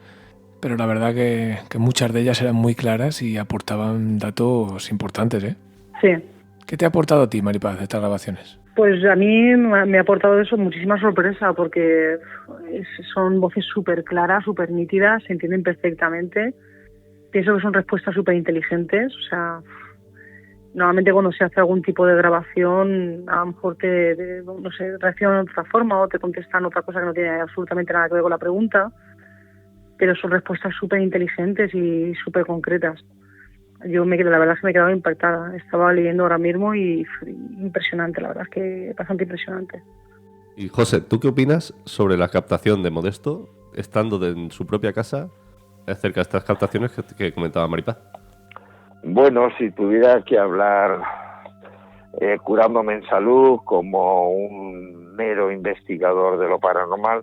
pero la verdad que muchas de ellas eran muy claras y aportaban datos importantes, ¿eh? Sí. ¿Qué te ha aportado a ti, Maripaz, estas grabaciones? Pues a mí me ha aportado eso muchísima sorpresa, porque son voces súper claras, súper nítidas, se entienden perfectamente. Pienso que son respuestas súper inteligentes, o sea, normalmente cuando se hace algún tipo de grabación, a lo mejor no sé, reaccionan de otra forma o te contestan otra cosa que no tiene absolutamente nada que ver con la pregunta, pero son respuestas súper inteligentes y súper concretas. La verdad es que me he quedado impactada. Estaba leyendo ahora mismo y impresionante, la verdad es que bastante impresionante. Y José, ¿tú qué opinas sobre la captación de Modesto, estando en su propia casa, acerca de estas captaciones que comentaba Maripaz? Bueno, si tuviera que hablar curándome en salud como un mero investigador de lo paranormal,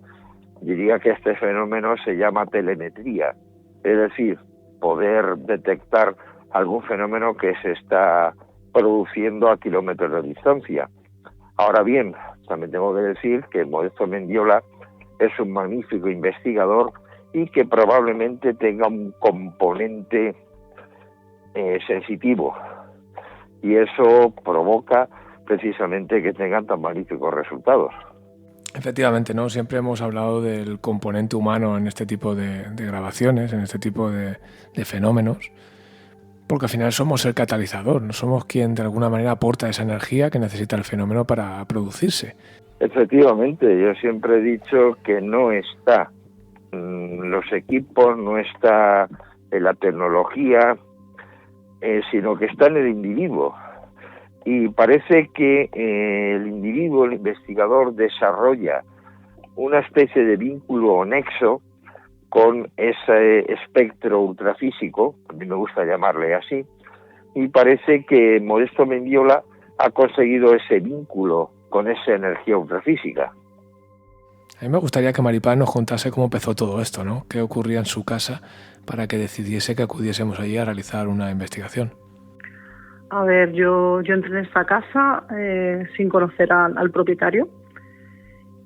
diría que este fenómeno se llama telemetría, es decir, poder detectar algún fenómeno que se está produciendo a kilómetros de distancia. Ahora bien, también tengo que decir que Modesto Mendiola es un magnífico investigador y que probablemente tenga un componente sensitivo. y eso provoca precisamente que tengan tan magníficos resultados. Efectivamente, ¿no? Siempre hemos hablado del componente humano en este tipo de grabaciones, en este tipo de fenómenos, porque al final somos el catalizador, no somos quien de alguna manera aporta esa energía que necesita el fenómeno para producirse. Efectivamente, yo siempre he dicho que no está los equipos, no está la tecnología, sino que está en el individuo. Y parece que el individuo, el investigador, desarrolla una especie de vínculo o nexo con ese espectro ultrafísico, a mí me gusta llamarle así, y parece que Modesto Mendiola ha conseguido ese vínculo con esa energía ultrafísica. A mí me gustaría que Maripaz nos contase cómo empezó todo esto, ¿no? ¿Qué ocurría en su casa para que decidiese que acudiésemos allí a realizar una investigación? A ver, yo entré en esta casa sin conocer al propietario,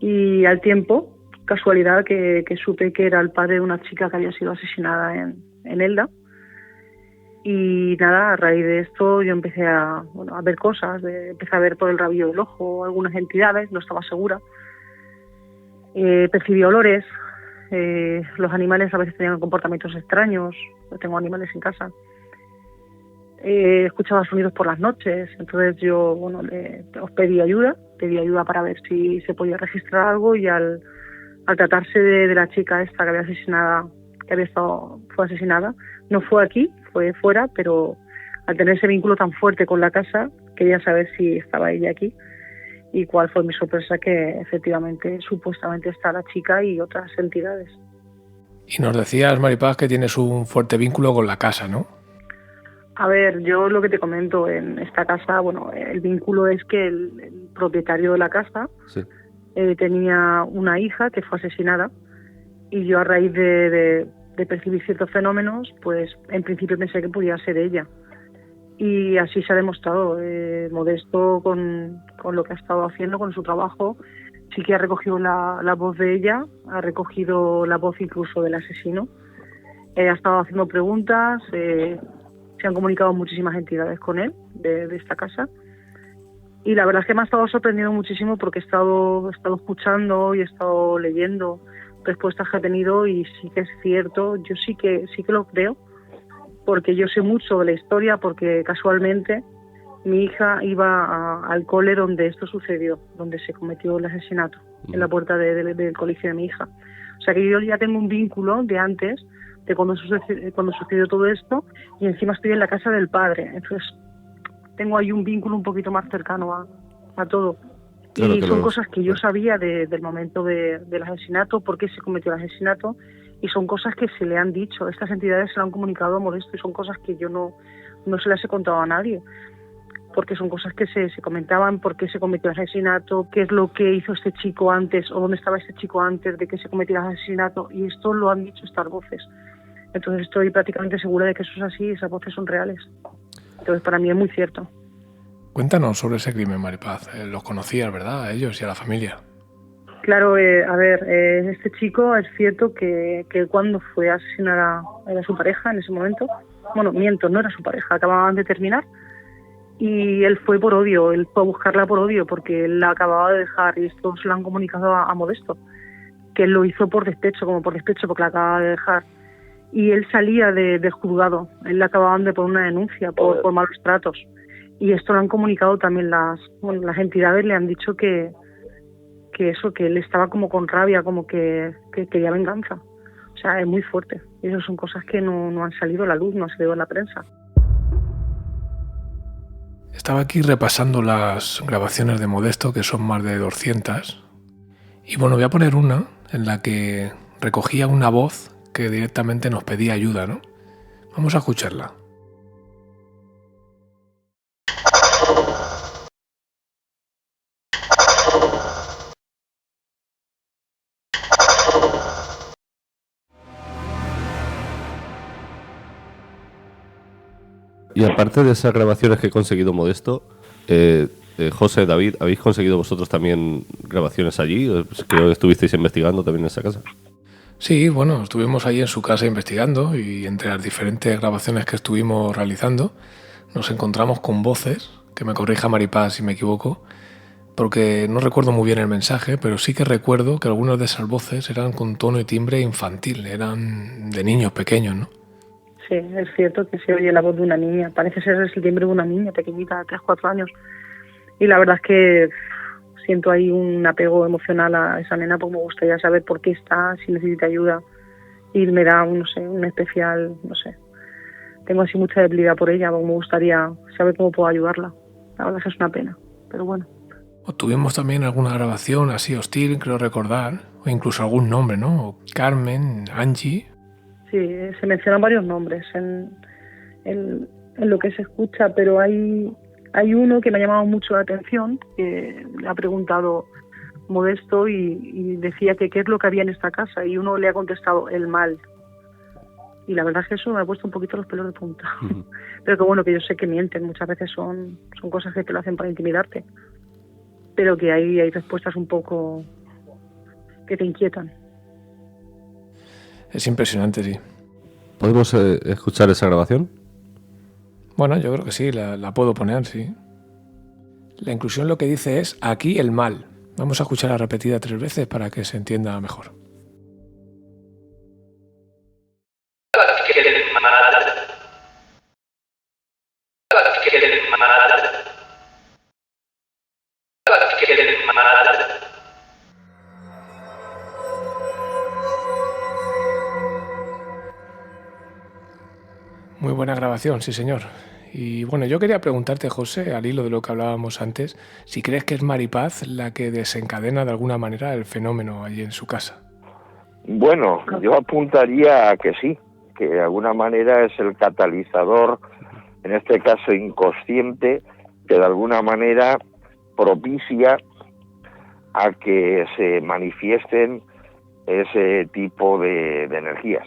y al tiempo, casualidad, que supe que era el padre de una chica que había sido asesinada en Elda. Y nada, a raíz de esto yo empecé a ver cosas, empecé a ver por el rabillo del ojo algunas entidades, no estaba segura. Percibí olores, los animales a veces tenían comportamientos extraños, yo tengo animales en casa. Escuchaba sonidos por las noches, entonces yo os pedí ayuda para ver si se podía registrar algo, y al tratarse de la chica esta fue asesinada, no fue aquí, fue fuera, pero al tener ese vínculo tan fuerte con la casa, quería saber si estaba ella aquí, y cuál fue mi sorpresa, que efectivamente, supuestamente está la chica y otras entidades. Y nos decías, Maripaz, que tienes un fuerte vínculo con la casa, ¿no? A ver, yo lo que te comento, en esta casa, el vínculo es que el propietario de la casa Sí. Tenía una hija que fue asesinada, y yo, a raíz de percibir ciertos fenómenos, pues en principio pensé que podía ser ella. Y así se ha demostrado. Modesto, con lo que ha estado haciendo, con su trabajo, sí que ha recogido la voz de ella, ha recogido la voz incluso del asesino. Ha estado haciendo preguntas, se han comunicado muchísimas entidades con él de esta casa, y la verdad es que me ha estado sorprendiendo muchísimo, porque he estado escuchando y he estado leyendo respuestas que ha tenido, y sí que es cierto, yo sí que lo creo, porque yo sé mucho de la historia, porque casualmente mi hija iba al cole donde esto sucedió, donde se cometió el asesinato, en la puerta del colegio de mi hija. O sea que yo ya tengo un vínculo de antes, de cuando sucedió todo esto, y encima estoy en la casa del padre, entonces tengo ahí un vínculo un poquito más cercano a todo. Claro, y son cosas que yo sabía del momento del asesinato, por qué se cometió el asesinato, y son cosas que se le han dicho, estas entidades se lo han comunicado a Modesto, y son cosas que yo no se las he contado a nadie, porque son cosas que se comentaban, por qué se cometió el asesinato, qué es lo que hizo este chico antes, o dónde estaba este chico antes de que se cometiera el asesinato, y esto lo han dicho estas voces. Entonces estoy prácticamente segura de que eso es así, y esas voces son reales. Entonces para mí es muy cierto. Cuéntanos sobre ese crimen, Maripaz. Los conocías, ¿verdad? A ellos y a la familia. Claro, este chico, es cierto que cuando fue a asesinar a su pareja en ese momento, no era su pareja, acababan de terminar, y él fue por odio, él fue a buscarla por odio, porque él la acababa de dejar, y esto se lo han comunicado a Modesto, que él lo hizo por despecho, porque la acababa de dejar. Y él salía del juzgado, él le acababan de poner una denuncia por malos tratos, y esto lo han comunicado también las entidades, le han dicho que él estaba como con rabia, como que quería venganza. O sea, es muy fuerte, y eso son cosas que no han salido a la luz, no han salido en la prensa. Estaba aquí repasando las grabaciones de Modesto, que son más de 200, y voy a poner una en la que recogía una voz que directamente nos pedía ayuda, ¿no? Vamos a escucharla. Y aparte de esas grabaciones que he conseguido Modesto, José, David, ¿habéis conseguido vosotros también grabaciones allí? Creo que estuvisteis investigando también en esa casa. Sí, estuvimos ahí en su casa investigando, y entre las diferentes grabaciones que estuvimos realizando, nos encontramos con voces, que me corrija Maripaz si me equivoco, porque no recuerdo muy bien el mensaje, pero sí que recuerdo que algunas de esas voces eran con tono y timbre infantil, eran de niños pequeños, ¿no? Sí, es cierto que se oye la voz de una niña. Parece ser el timbre de una niña pequeñita, de 3 o 4 años. Y la verdad es que siento ahí un apego emocional a esa nena, porque me gustaría saber por qué está, si necesita ayuda. Y me da, no sé, un especial, no sé. Tengo así mucha debilidad por ella, porque me gustaría saber cómo puedo ayudarla. La verdad es que es una pena, pero bueno. Tuvimos también alguna grabación así hostil, creo recordar, o incluso algún nombre, ¿no? Carmen, Angie. Sí, se mencionan varios nombres en lo que se escucha, pero hay uno que me ha llamado mucho la atención, que le ha preguntado Modesto y decía que qué es lo que había en esta casa, y uno le ha contestado el mal. Y la verdad es que eso me ha puesto un poquito los pelos de punta. Pero que bueno, que yo sé que mienten, muchas veces son cosas que te lo hacen para intimidarte, pero que hay respuestas un poco que te inquietan. Es impresionante, sí. ¿Podemos escuchar esa grabación? Bueno, yo creo que sí, la puedo poner, sí. La inclusión lo que dice es aquí el mal. Vamos a escucharla repetida 3 veces para que se entienda mejor. Muy buena grabación, sí señor. Y bueno, yo quería preguntarte, José, al hilo de lo que hablábamos antes, si crees que es Maripaz la que desencadena de alguna manera el fenómeno allí en su casa. Bueno, yo apuntaría a que sí, que de alguna manera es el catalizador, en este caso inconsciente, que de alguna manera propicia a que se manifiesten ese tipo de energías.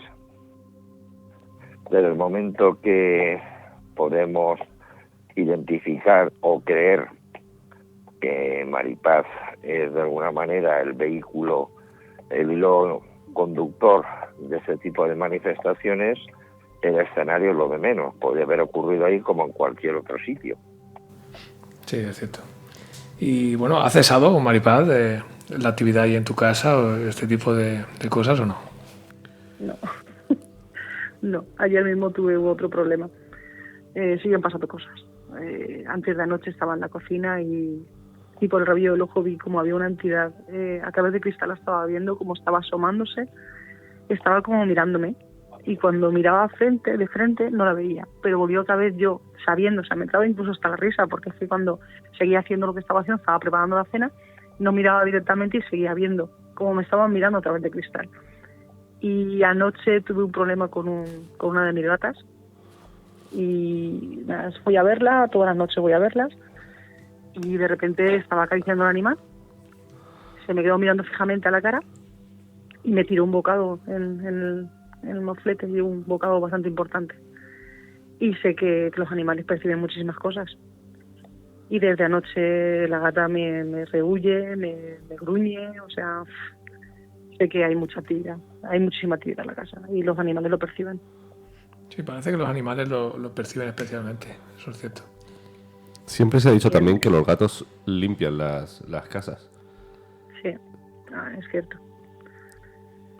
Desde el momento que podemos identificar o creer que Maripaz es de alguna manera el vehículo, el hilo conductor de ese tipo de manifestaciones, el escenario es lo de menos. Podría haber ocurrido ahí como en cualquier otro sitio. Sí, es cierto. Y bueno, ¿ha cesado, Maripaz, la actividad ahí en tu casa o este tipo de cosas o no? No. No, ayer mismo tuve otro problema. Siguen pasando cosas. Antes de anoche estaba en la cocina y por el rabillo del ojo vi como había una entidad. A través de cristal la estaba viendo, como estaba asomándose. Estaba como mirándome. Y cuando miraba de frente, no la veía. Pero volvió otra vez yo, sabiendo, o sea, me entraba incluso hasta la risa, porque es que cuando seguía haciendo lo que estaba haciendo, estaba preparando la cena, no miraba directamente y seguía viendo, como me estaban mirando a través de cristal. Y anoche tuve un problema con una de mis gatas y voy a verla, todas las noches voy a verlas, y de repente estaba acariciando al animal, se me quedó mirando fijamente a la cara y me tiró un bocado en el moflete, y un bocado bastante importante. Y sé que los animales perciben muchísimas cosas. Y desde anoche la gata me rehuye, me gruñe, o sea, sé que hay mucha actividad, hay muchísima actividad en la casa y los animales lo perciben. Sí, parece que los animales lo perciben especialmente, eso es cierto. Siempre se ha dicho también que los gatos limpian las casas. Sí, es cierto.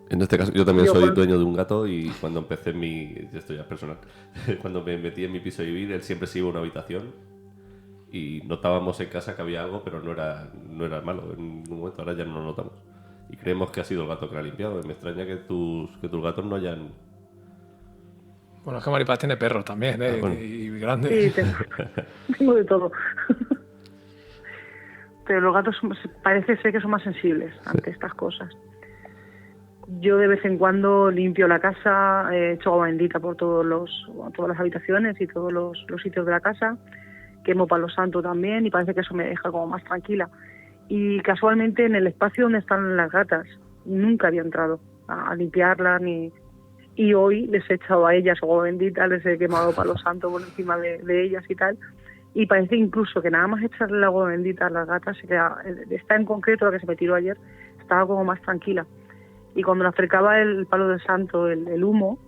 En este caso, yo también soy dueño de un gato y cuando empecé esto ya es personal, cuando me metí en mi piso a vivir, él siempre se iba a una habitación y notábamos en casa que había algo, pero no era malo en ningún momento, ahora ya no lo notamos. Y creemos que ha sido el gato que lo ha limpiado. Me extraña que tus gatos no hayan... Bueno, es que Maripaz tiene perros también, bueno. Y grandes. Sí, tengo de todo. Pero los gatos parece ser que son más sensibles ante estas cosas. Yo de vez en cuando limpio la casa, echo agua bendita por todas las habitaciones y todos los sitios de la casa, quemo palo santo también y parece que eso me deja como más tranquila. Y casualmente en el espacio donde están las gatas nunca había entrado a limpiarlas y hoy les he echado a ellas agua bendita, les he quemado palo santo por encima de ellas y tal, y parece incluso que nada más echarle el agua bendita a las gatas esta en concreto, la que se me tiró ayer, estaba como más tranquila. Y cuando le acercaba el palo del santo, el humo,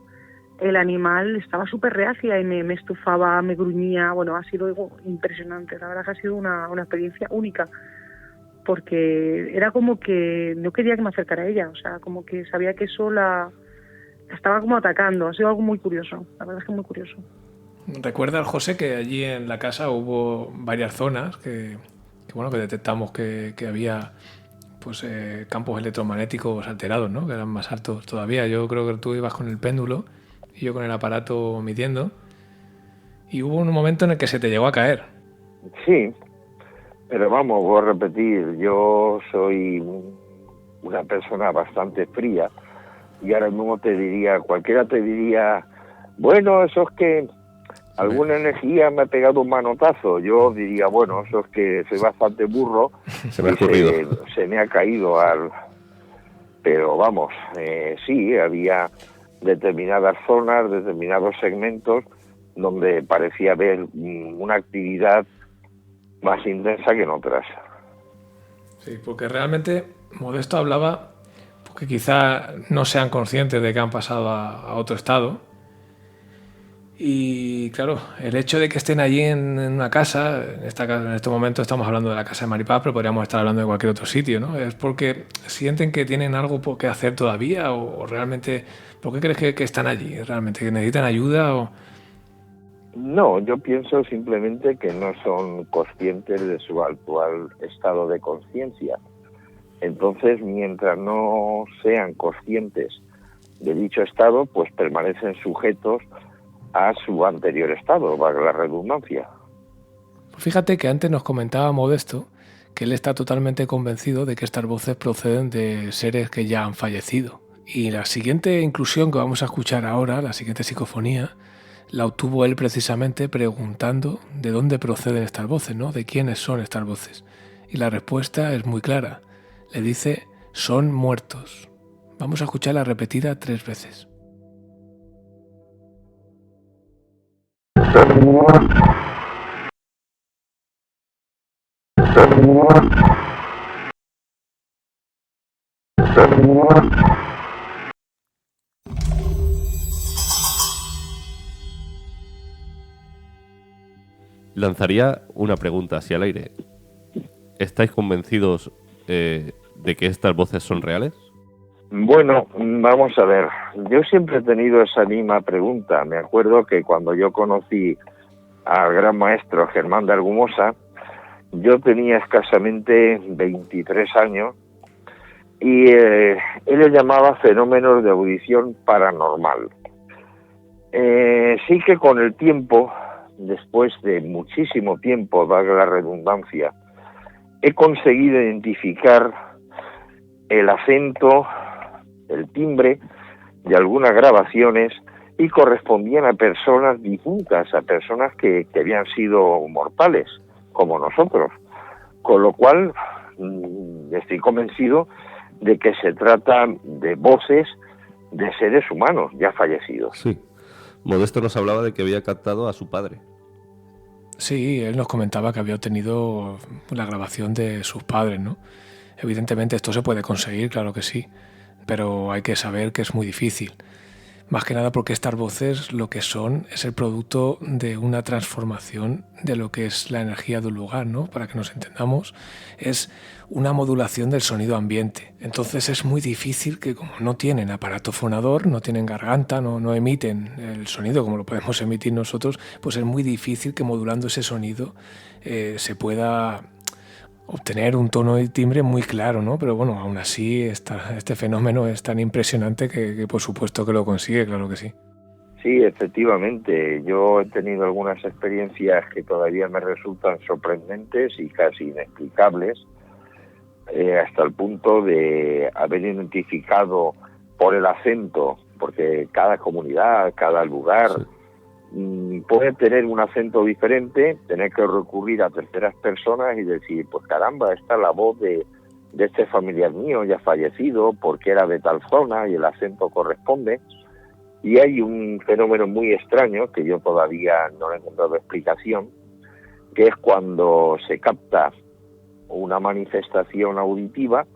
el animal estaba súper reacia y me estufaba, me gruñía. Bueno, ha sido algo impresionante. La verdad que ha sido una experiencia única, porque era como que no quería que me acercara a ella. O sea, como que sabía que eso la estaba como atacando. Ha sido algo muy curioso. La verdad es que muy curioso. Recuerda, José, que allí en la casa hubo varias zonas que detectamos que había pues campos electromagnéticos alterados, ¿no? Que eran más altos todavía. Yo creo que tú ibas con el péndulo y yo con el aparato midiendo, y hubo un momento en el que se te llegó a caer. Sí, pero vamos, voy a repetir, yo soy una persona bastante fría y ahora mismo cualquiera te diría, bueno, eso es que alguna energía me ha pegado un manotazo. Yo diría, bueno, eso es que soy bastante burro. Se me ha ocurrido. Se me ha caído Pero vamos, sí, había determinadas zonas, determinados segmentos donde parecía haber una actividad más intensa que en otras. Sí, porque realmente Modesto hablaba porque quizá no sean conscientes de que han pasado a otro estado. Y claro, el hecho de que estén allí en una casa, en este momento estamos hablando de la casa de Maripaz, pero podríamos estar hablando de cualquier otro sitio, ¿no? ¿Es porque sienten que tienen algo que hacer todavía o realmente, por qué crees que están allí? ¿Realmente que necesitan ayuda o...? No, yo pienso simplemente que no son conscientes de su actual estado de conciencia. Entonces, mientras no sean conscientes de dicho estado, pues permanecen sujetos a su anterior estado, valga la redundancia. Fíjate que antes nos comentaba Modesto que él está totalmente convencido de que estas voces proceden de seres que ya han fallecido. Y la siguiente inclusión que vamos a escuchar ahora, la siguiente psicofonía, la obtuvo él precisamente preguntando de dónde proceden estas voces, ¿no? De quiénes son estas voces. Y la respuesta es muy clara. Le dice, son muertos. Vamos a escucharla repetida 3 veces. Lanzaría una pregunta así al aire. ¿Estáis convencidos de que estas voces son reales? Bueno, vamos a ver. Yo siempre he tenido esa misma pregunta. Me acuerdo que cuando yo conocí al gran maestro Germán de Argumosa, yo tenía escasamente 23 años y él le llamaba fenómenos de audición paranormal. Sí que con el tiempo, después de muchísimo tiempo, valga la redundancia, he conseguido identificar el acento, el timbre de algunas grabaciones y correspondían a personas difuntas, a personas que habían sido mortales, como nosotros. Con lo cual, estoy convencido de que se trata de voces de seres humanos ya fallecidos. Sí. Modesto nos hablaba de que había captado a su padre. Sí, él nos comentaba que había obtenido la grabación de sus padres, ¿no? Evidentemente esto se puede conseguir, claro que sí, pero hay que saber que es muy difícil. Más que nada porque estas voces lo que son es el producto de una transformación de lo que es la energía de un lugar, ¿no? Para que nos entendamos, es una modulación del sonido ambiente. Entonces es muy difícil que, como no tienen aparato fonador, no tienen garganta, no emiten el sonido como lo podemos emitir nosotros, pues es muy difícil que modulando ese sonido se pueda obtener un tono y timbre muy claro, ¿no? Pero bueno, aún así este fenómeno es tan impresionante que por supuesto que lo consigue, claro que sí. Sí, efectivamente. Yo he tenido algunas experiencias que todavía me resultan sorprendentes y casi inexplicables, hasta el punto de haber identificado por el acento, porque cada comunidad, cada lugar... Sí. Puede tener un acento diferente, tener que recurrir a terceras personas y decir, pues caramba, esta es la voz de este familiar mío ya fallecido porque era de tal zona y el acento corresponde. Y hay un fenómeno muy extraño que yo todavía no he encontrado explicación, que es cuando se capta una manifestación auditiva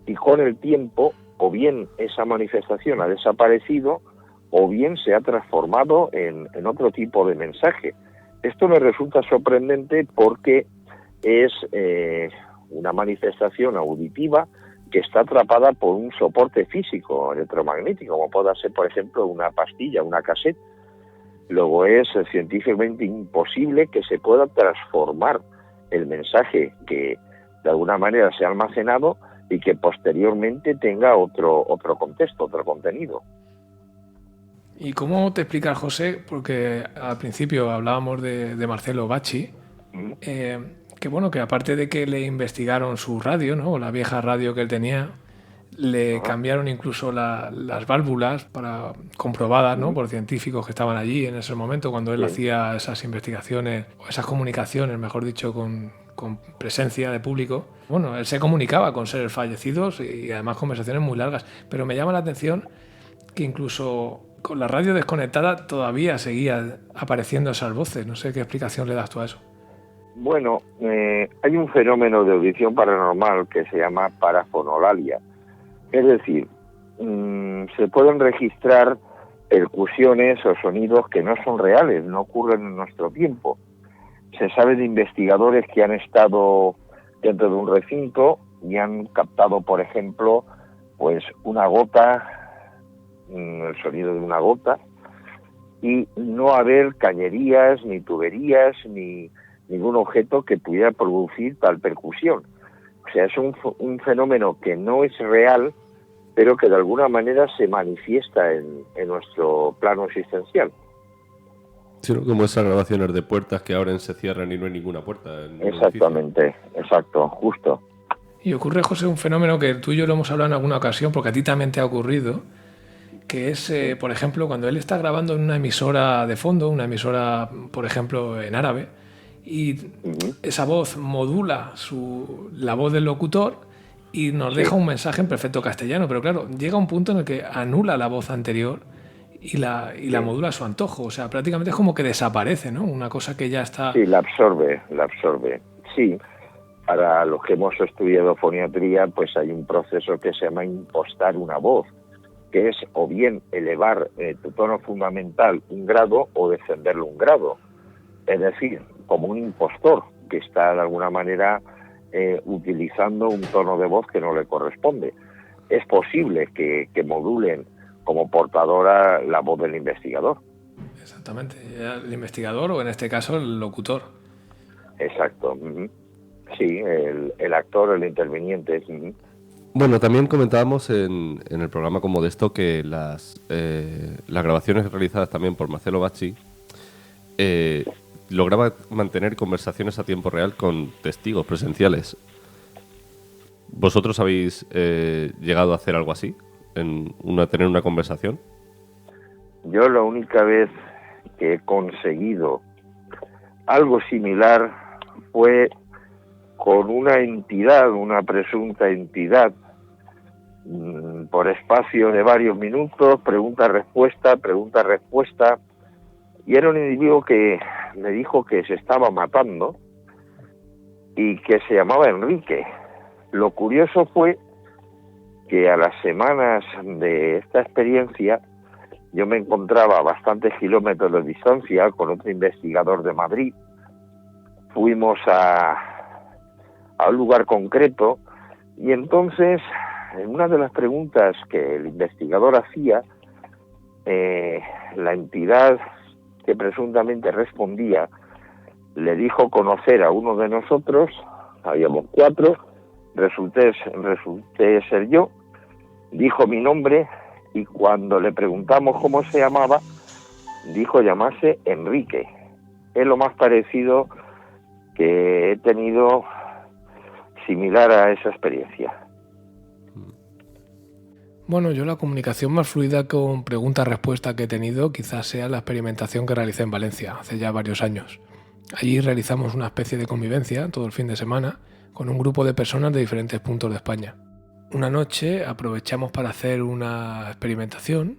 y con el tiempo o bien esa manifestación ha desaparecido o bien se ha transformado en otro tipo de mensaje. Esto me resulta sorprendente porque es una manifestación auditiva que está atrapada por un soporte físico electromagnético, como pueda ser, por ejemplo, una pastilla, una cassette. Luego es científicamente imposible que se pueda transformar el mensaje que de alguna manera se ha almacenado y que posteriormente tenga otro contexto, otro contenido. ¿Y cómo te explicas, José? Porque al principio hablábamos de Marcelo Bacci, que bueno, que aparte de que le investigaron su radio, ¿no? La vieja radio que él tenía, le cambiaron incluso las válvulas para comprobadas, ¿no? Por científicos que estaban allí en ese momento cuando él hacía esas investigaciones, o esas comunicaciones, mejor dicho, con presencia de público. Bueno, él se comunicaba con seres fallecidos y además conversaciones muy largas, pero me llama la atención que incluso con la radio desconectada todavía seguía apareciendo esas voces. No sé qué explicación le das tú a eso. Bueno, hay un fenómeno de audición paranormal que se llama parafonolalia. Es decir, se pueden registrar percusiones o sonidos que no son reales, no ocurren en nuestro tiempo. Se sabe de investigadores que han estado dentro de un recinto y han captado, por ejemplo, pues una gota, el sonido de una gota, y no haber cañerías, ni tuberías, ni ningún objeto que pudiera producir tal percusión. O sea, es un fenómeno que no es real, pero que de alguna manera se manifiesta en nuestro plano existencial. Sí, ¿no? Como esas grabaciones de puertas que abren, se cierran y no hay ninguna puerta. Exactamente, exacto, justo. Y ocurre, José, un fenómeno que tú y yo lo hemos hablado en alguna ocasión, porque a ti también te ha ocurrido, que es, por ejemplo, cuando él está grabando en una emisora de fondo, una emisora, por ejemplo, en árabe, y esa voz modula la voz del locutor y nos deja un mensaje en perfecto castellano, pero claro, llega un punto en el que anula la voz anterior y la modula a su antojo, o sea, prácticamente es como que desaparece, ¿no? Una cosa que ya está... Sí, la absorbe. Sí, para los que hemos estudiado foniatría, pues hay un proceso que se llama impostar una voz, que es o bien elevar tu tono fundamental un grado o descenderlo un grado. Es decir, como un impostor que está de alguna manera utilizando un tono de voz que no le corresponde. Es posible que modulen como portadora la voz del investigador. Exactamente, el investigador o en este caso el locutor. Exacto. Sí, el actor, el interviniente. Bueno, también comentábamos en el programa como de esto que las grabaciones realizadas también por Marcelo Bacci lograba mantener conversaciones a tiempo real con testigos presenciales. ¿Vosotros habéis llegado a hacer algo así? ¿Tener una conversación? Yo la única vez que he conseguido algo similar fue con una entidad, una presunta entidad, por espacio de varios minutos, pregunta-respuesta, y era un individuo que me dijo que se estaba matando y que se llamaba Enrique. Lo curioso fue que a las semanas de esta experiencia yo me encontraba a bastantes kilómetros de distancia con otro investigador de Madrid. Fuimos a un lugar concreto y entonces en una de las preguntas que el investigador hacía, la entidad que presuntamente respondía le dijo conocer a uno de nosotros, habíamos 4, resulté ser yo, dijo mi nombre y cuando le preguntamos cómo se llamaba, dijo llamarse Enrique. Es lo más parecido que he tenido similar a esa experiencia. Bueno, yo la comunicación más fluida con pregunta-respuesta que he tenido quizás sea la experimentación que realicé en Valencia hace ya varios años. Allí realizamos una especie de convivencia todo el fin de semana con un grupo de personas de diferentes puntos de España. Una noche aprovechamos para hacer una experimentación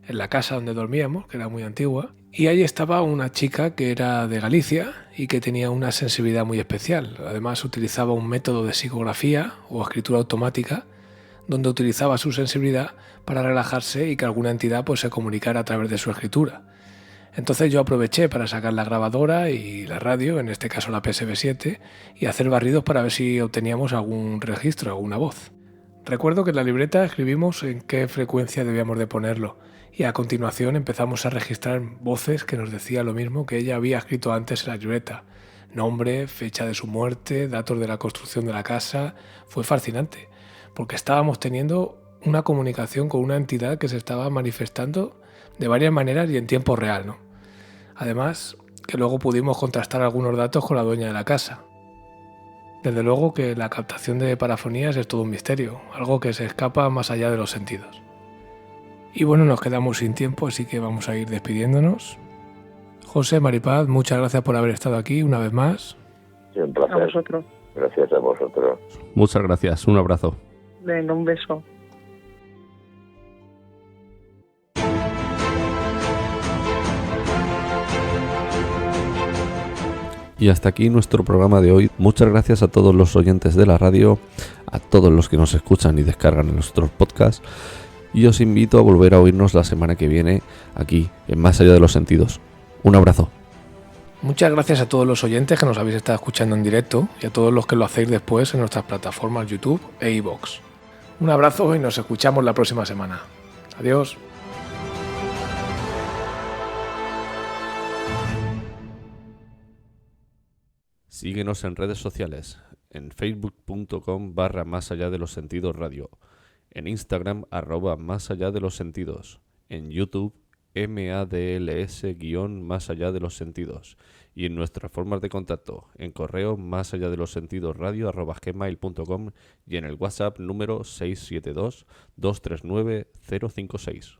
en la casa donde dormíamos, que era muy antigua, y ahí estaba una chica que era de Galicia y que tenía una sensibilidad muy especial. Además utilizaba un método de psicografía o escritura automática donde utilizaba su sensibilidad para relajarse y que alguna entidad pues se comunicara a través de su escritura. Entonces yo aproveché para sacar la grabadora y la radio, en este caso la PSB7, y hacer barridos para ver si obteníamos algún registro, alguna voz. Recuerdo que en la libreta escribimos en qué frecuencia debíamos de ponerlo, y a continuación empezamos a registrar voces que nos decían lo mismo que ella había escrito antes en la libreta. Nombre, fecha de su muerte, datos de la construcción de la casa. Fue fascinante, porque estábamos teniendo una comunicación con una entidad que se estaba manifestando de varias maneras y en tiempo real, ¿no? Además, que luego pudimos contrastar algunos datos con la dueña de la casa. Desde luego que la captación de parafonías es todo un misterio, algo que se escapa más allá de los sentidos. Y bueno, nos quedamos sin tiempo, así que vamos a ir despidiéndonos. José, Maripaz, muchas gracias por haber estado aquí una vez más. Sí, un placer. A vosotros. Gracias a vosotros. Muchas gracias, un abrazo. Venga, un beso. Y hasta aquí nuestro programa de hoy. Muchas gracias a todos los oyentes de la radio, a todos los que nos escuchan y descargan nuestros podcasts. Y os invito a volver a oírnos la semana que viene aquí, en Más Allá de los Sentidos. Un abrazo. Muchas gracias a todos los oyentes que nos habéis estado escuchando en directo y a todos los que lo hacéis después en nuestras plataformas YouTube e iVoox. Un abrazo y nos escuchamos la próxima semana. Adiós. Síguenos en redes sociales, en facebook.com/Más Allá de los Sentidos Radio, en Instagram @Más Allá de los Sentidos, en YouTube MADLS-Más Allá de los Sentidos y en nuestras formas de contacto, en correo más allá de los sentidos radio @gmail.com y en el WhatsApp número 672 239 056.